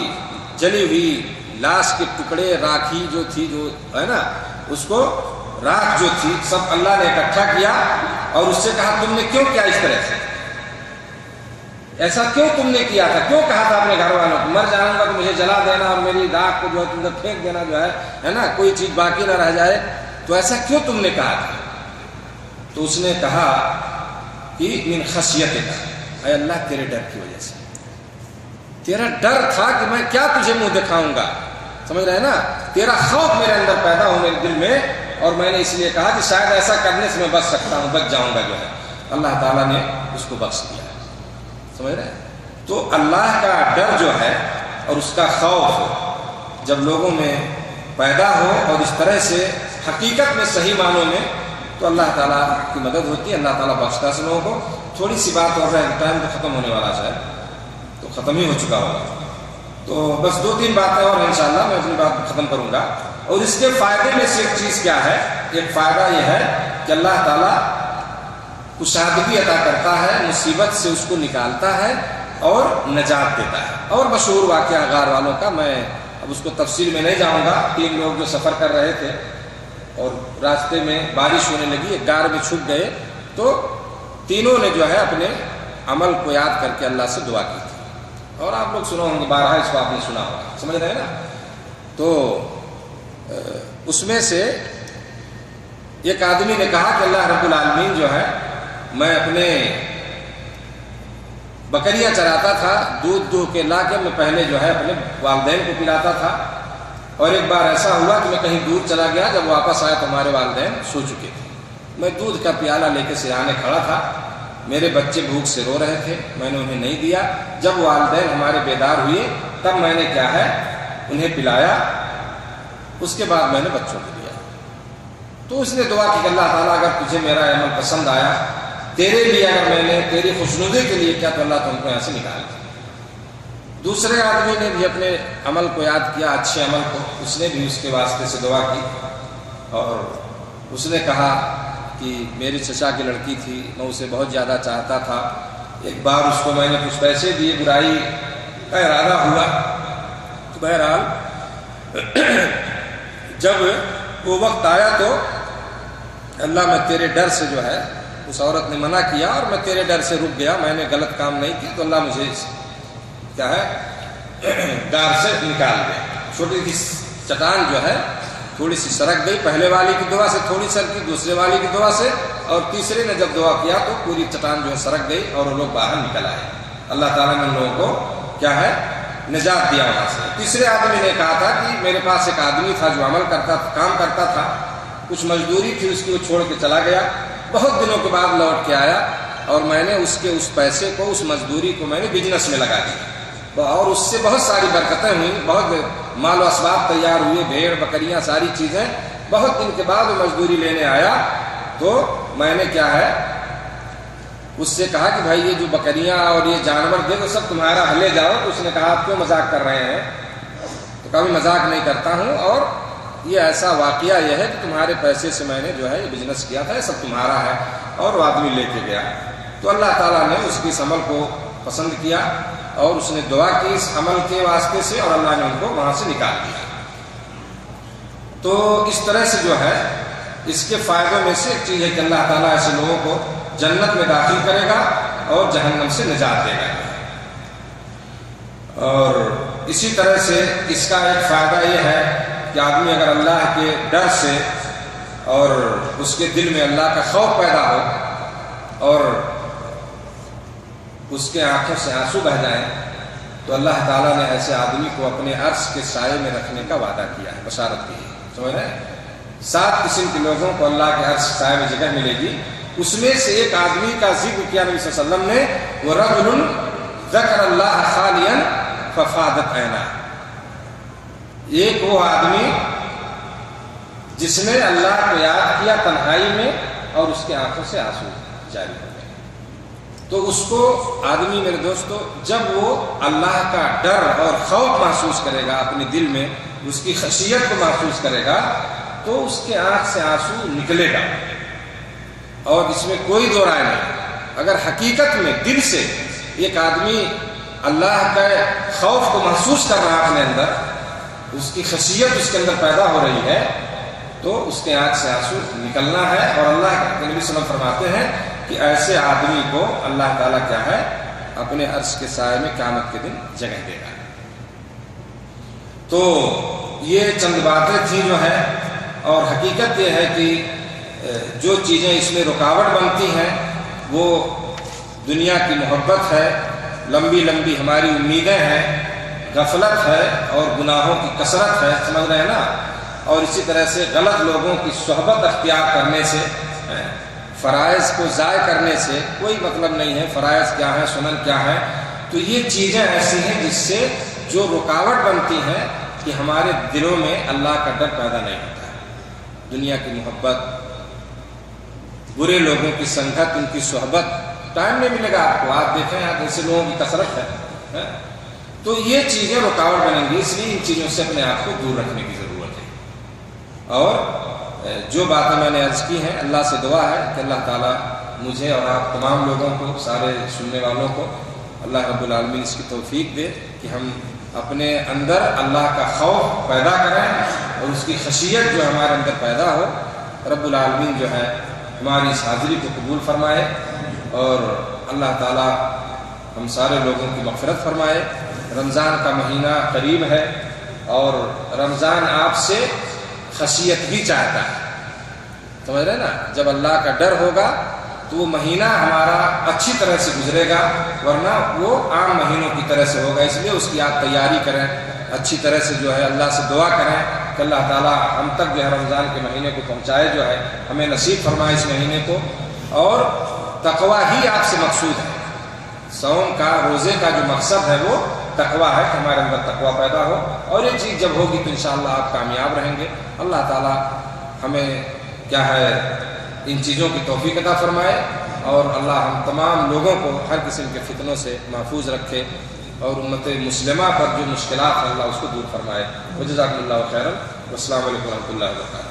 [SPEAKER 1] جلی ہوئی لاش کے ٹکڑے، راکھی جو تھی، جو ہے نا، اس کو راکھ جو تھی سب اللہ نے اکٹھا کیا، اور اس سے کہا تم نے کیوں کیا اس طرح سے، ایسا کیوں تم نے کیا تھا، کیوں کہا تھا اپنے گھر والوں کو مر جاؤں گا تو مجھے جلا دینا اور میری راکھ کو جو ہے تم نے پھینک دینا جو ہے نا، کوئی چیز باقی نہ رہ جائے، تو ایسا کیوں تم نے کہا تھا؟ تو اس نے کہا کہ من خشیتک، اے اللہ تیرے ڈر کی وجہ سے، تیرا ڈر تھا کہ میں کیا تجھے منہ دکھاؤں گا، سمجھ رہے ہیں نا، تیرا خوف میرے اندر پیدا ہو میرے دل میں، اور میں نے اس لیے کہا کہ شاید ایسا کرنے سے میں بچ سکتا ہوں، بچ جاؤں گا جو ہے۔ اللہ تعالیٰ نے اس کو بخش دیا، سمجھ رہے ہیں؟ تو اللہ کا ڈر جو ہے اور اس کا خوف جب لوگوں میں پیدا ہو اور اس طرح سے حقیقت میں صحیح معنوں میں، تو اللہ تعالیٰ کی مدد ہوتی ہے، اللہ تعالیٰ بخشتا ہے لوگوں کو۔ تھوڑی سی بات اور ہے، ٹائم تو ختم ہونے والا ہے، تو ختم ہی ہو چکا ہوگا، تو بس 2-3 باتیں اور انشاءاللہ میں اپنی بات ختم کروں گا۔ اور اس کے فائدے میں سے ایک چیز کیا ہے، ایک فائدہ یہ ہے کہ اللہ تعالیٰ کشادگی عطا کرتا ہے، مصیبت سے اس کو نکالتا ہے اور نجات دیتا ہے۔ اور مشہور واقعہ غار والوں کا، میں اب اس کو تفصیل میں نہیں جاؤں گا۔ 3 لوگ جو سفر کر رہے تھے اور راستے میں بارش ہونے لگی، ایک غار میں چھپ گئے، تو تینوں نے جو ہے اپنے عمل کو یاد کر کے اللہ سے دعا کی تھی، اور آپ لوگ سنا ہوں گے، بارہا اس کو آپ نے سنا ہوگا، سمجھ رہے ہیں نا۔ تو اس میں سے ایک آدمی نے کہا کہ اللہ رب العالمین جو ہے، میں اپنے بکریاں چراتا تھا، دودھ دوہ کے لا کے میں پہلے جو ہے اپنے والدین کو پلاتا تھا، اور ایک بار ایسا ہوا کہ میں کہیں دور چلا گیا، جب واپس آیا تو ہمارے والدین سو چکے تھے، میں دودھ کا پیالہ لے کے سرانے کھڑا تھا، میرے بچے بھوک سے رو رہے تھے، میں نے انہیں نہیں دیا، جب والدین ہمارے بیدار ہوئے تب میں نے کیا ہے انہیں پلایا، اس کے بعد میں نے بچوں کو دیا۔ تو اس نے دعا کی کہ اللہ تعالیٰ اگر تجھے میرا عمل پسند آیا، تیرے لیے اگر میں نے تیری خوشنودی کے لیے کیا، تو اللہ تم کو یہاں سے نکال دیا۔ دوسرے آدمی نے بھی اپنے عمل کو یاد کیا، اچھے عمل کو، اس نے بھی اس کے واسطے سے دعا کی، اور اس نے کہا کہ میری چچا کی لڑکی تھی، میں اسے بہت زیادہ چاہتا تھا، ایک بار اس کو میں نے کچھ پیسے دیے، برائی کا ارادہ ہوا، تو بہرحال جب وہ وقت آیا تو اللہ میں تیرے ڈر سے جو ہے، اس عورت نے منع کیا اور میں تیرے ڈر سے رک گیا، میں نے غلط کام نہیں کیا، تو اللہ مجھے کیا ہے غار سے نکال دے۔ چھوٹی سی چٹان جو ہے تھوڑی سی سرک گئی، پہلے والی کی دعا سے تھوڑی سرکی، دوسرے والی کی دعا سے، اور تیسرے نے جب دعا کیا تو پوری چٹان جو ہے سرک گئی اور وہ لوگ باہر نکل آئے۔ اللہ تعالیٰ نے ان لوگوں کو کیا ہے نجات دیا وہاں سے۔ تیسرے آدمی نے کہا تھا کہ میرے پاس ایک آدمی تھا جو عمل کرتا تھا، کام کرتا تھا، کچھ مزدوری تھی اس کی، وہ چھوڑ کے چلا گیا، بہت دنوں کے بعد لوٹ کے آیا، اور میں نے اس کے اس پیسے کو، اس مزدوری کو میں نے بزنس میں لگا دیا، اور اس سے بہت ساری برکتیں ہوئیں، بہت مال و اسباب تیار ہوئے، بھیڑ بکریاں ساری چیزیں۔ بہت دن کے بعد وہ مزدوری لینے آیا تو میں نے کیا ہے اس سے کہا کہ بھائی یہ جو بکریاں اور یہ جانور دیکھو سب تمہارا، لے جاؤ۔ تو اس نے کہا آپ کیوں مذاق کر رہے ہیں؟ تو کبھی مذاق نہیں کرتا ہوں، اور یہ ایسا واقعہ یہ ہے کہ تمہارے پیسے سے میں نے جو ہے یہ بزنس کیا تھا، یہ سب تمہارا ہے، اور وہ آدمی لے کے گیا۔ تو اللہ تعالیٰ نے اس کی اس عمل کو پسند کیا، اور اس نے دعا کی اس عمل کے واسطے سے، اور اللہ نے ان کو وہاں سے نکال دیا۔ تو اس طرح سے جو ہے اس کے فائدوں میں سے ایک چیز ہے کہ اللہ تعالیٰ ایسے لوگوں کو جنت میں داخل کرے گا اور جہنم سے نجات دے گا۔ اور اسی طرح سے اس کا ایک فائدہ یہ ہے کہ آدمی اگر اللہ کے ڈر سے اور اس کے دل میں اللہ کا خوف پیدا ہو اور اس کے آنکھوں سے آنسو بہہ جائیں، تو اللہ تعالیٰ نے ایسے آدمی کو اپنے عرش کے سائے میں رکھنے کا وعدہ کیا ہے، بشارت کی ہے۔ سمجھ رہے ہیں؟ 7 قسم کے لوگوں کو اللہ کے عرش کے سائے میں جگہ ملے گی۔ اس میں سے ایک آدمی کا ذکر کیا نبی صلی اللہ علیہ وسلم نے، وہ رجل ذکر اللہ خالیا ففاضت عیناہ، ایک وہ آدمی جس نے اللہ کو یاد کیا تنہائی میں اور اس کے آنکھوں سے آنسو جاری ہو گئے۔ تو اس کو آدمی میرے دوستو جب وہ اللہ کا ڈر اور خوف محسوس کرے گا اپنے دل میں، اس کی خشیت کو محسوس کرے گا، تو اس کے آنکھ سے آنسو نکلے گا، اور اس میں کوئی دو رائے نہیں۔ اگر حقیقت میں دل سے ایک آدمی اللہ کے خوف کو محسوس کر رہا ہے اپنے اندر، اس کی خشیت اس کے اندر پیدا ہو رہی ہے، تو اس کے آنکھ سے آنسو نکلنا ہے، اور اللہ کے نبی صلی اللہ علیہ وسلم فرماتے ہیں کہ ایسے آدمی کو اللہ تعالیٰ کیا ہے اپنے عرش کے سائے میں قیامت کے دن جگہ دے گا۔ تو یہ چند باتیں تھیں جو ہیں، اور حقیقت یہ ہے کہ جو چیزیں اس میں رکاوٹ بنتی ہیں وہ دنیا کی محبت ہے، لمبی لمبی ہماری امیدیں ہیں، غفلت ہے اور گناہوں کی کثرت ہے، سمجھ رہے ہیں نا، اور اسی طرح سے غلط لوگوں کی صحبت اختیار کرنے سے، فرائض کو ضائع کرنے سے کوئی مطلب نہیں ہے۔ فرائض کیا ہے، سنن کیا ہے، تو یہ چیزیں ایسی ہیں جس سے جو رکاوٹ بنتی ہیں کہ ہمارے دلوں میں اللہ کا ڈر پیدا نہیں ہوتا ہے۔ دنیا کی محبت، برے لوگوں کی سنگت، ان کی صحبت، ٹائم نہیں ملے گا آپ کو، آپ دیکھیں آپ ایسے لوگوں کی کثرت ہے، تو یہ چیزیں رکاوٹ بنیں گی، اس لیے ان چیزوں سے اپنے آپ کو دور رکھنے کی ضرورت ہے۔ اور جو باتیں میں نے عرض کی ہیں، اللہ سے دعا ہے کہ اللہ تعالیٰ مجھے اور آپ تمام لوگوں کو، سارے سننے والوں کو اللہ رب العالمین اس کی توفیق دے کہ ہم اپنے اندر اللہ کا خوف پیدا کریں، اور اس کی خشیت جو ہمارے اندر پیدا ہو۔ رب العالمین جو ہے ہماری اس حاضری کو قبول فرمائے، اور اللہ تعالیٰ ہم سارے لوگوں کی مغفرت فرمائے۔ رمضان کا مہینہ قریب ہے، اور رمضان آپ سے خشیت بھی چاہتا ہے، سمجھ رہے نا، جب اللہ کا ڈر ہوگا تو وہ مہینہ ہمارا اچھی طرح سے گزرے گا، ورنہ وہ عام مہینوں کی طرح سے ہوگا۔ اس لیے اس کی آپ تیاری کریں، اچھی طرح سے جو ہے اللہ سے دعا کریں کہ اللہ تعالیٰ ہم تک جو ہے رمضان کے مہینے کو پہنچائے، جو ہے ہمیں نصیب فرمائے اس مہینے کو۔ اور تقویٰ ہی آپ سے مقصود ہے، صوم کا، روزے کا جو مقصد ہے وہ تقویٰ ہے کہ ہمارے اندر تقویٰ پیدا ہو، اور یہ چیز جب ہوگی تو انشاءاللہ آپ کامیاب رہیں گے۔ اللہ تعالیٰ ہمیں کیا ہے ان چیزوں کی توفیق عطا فرمائے، اور اللہ ہم تمام لوگوں کو ہر قسم کے فتنوں سے محفوظ رکھے، اور امت مسلمہ پر جو مشکلات ہیں اللہ اس کو دور فرمائے۔ وجزاکم اللہ خیرا، والسلام علیکم ورحمۃ اللہ وبرکاتہ۔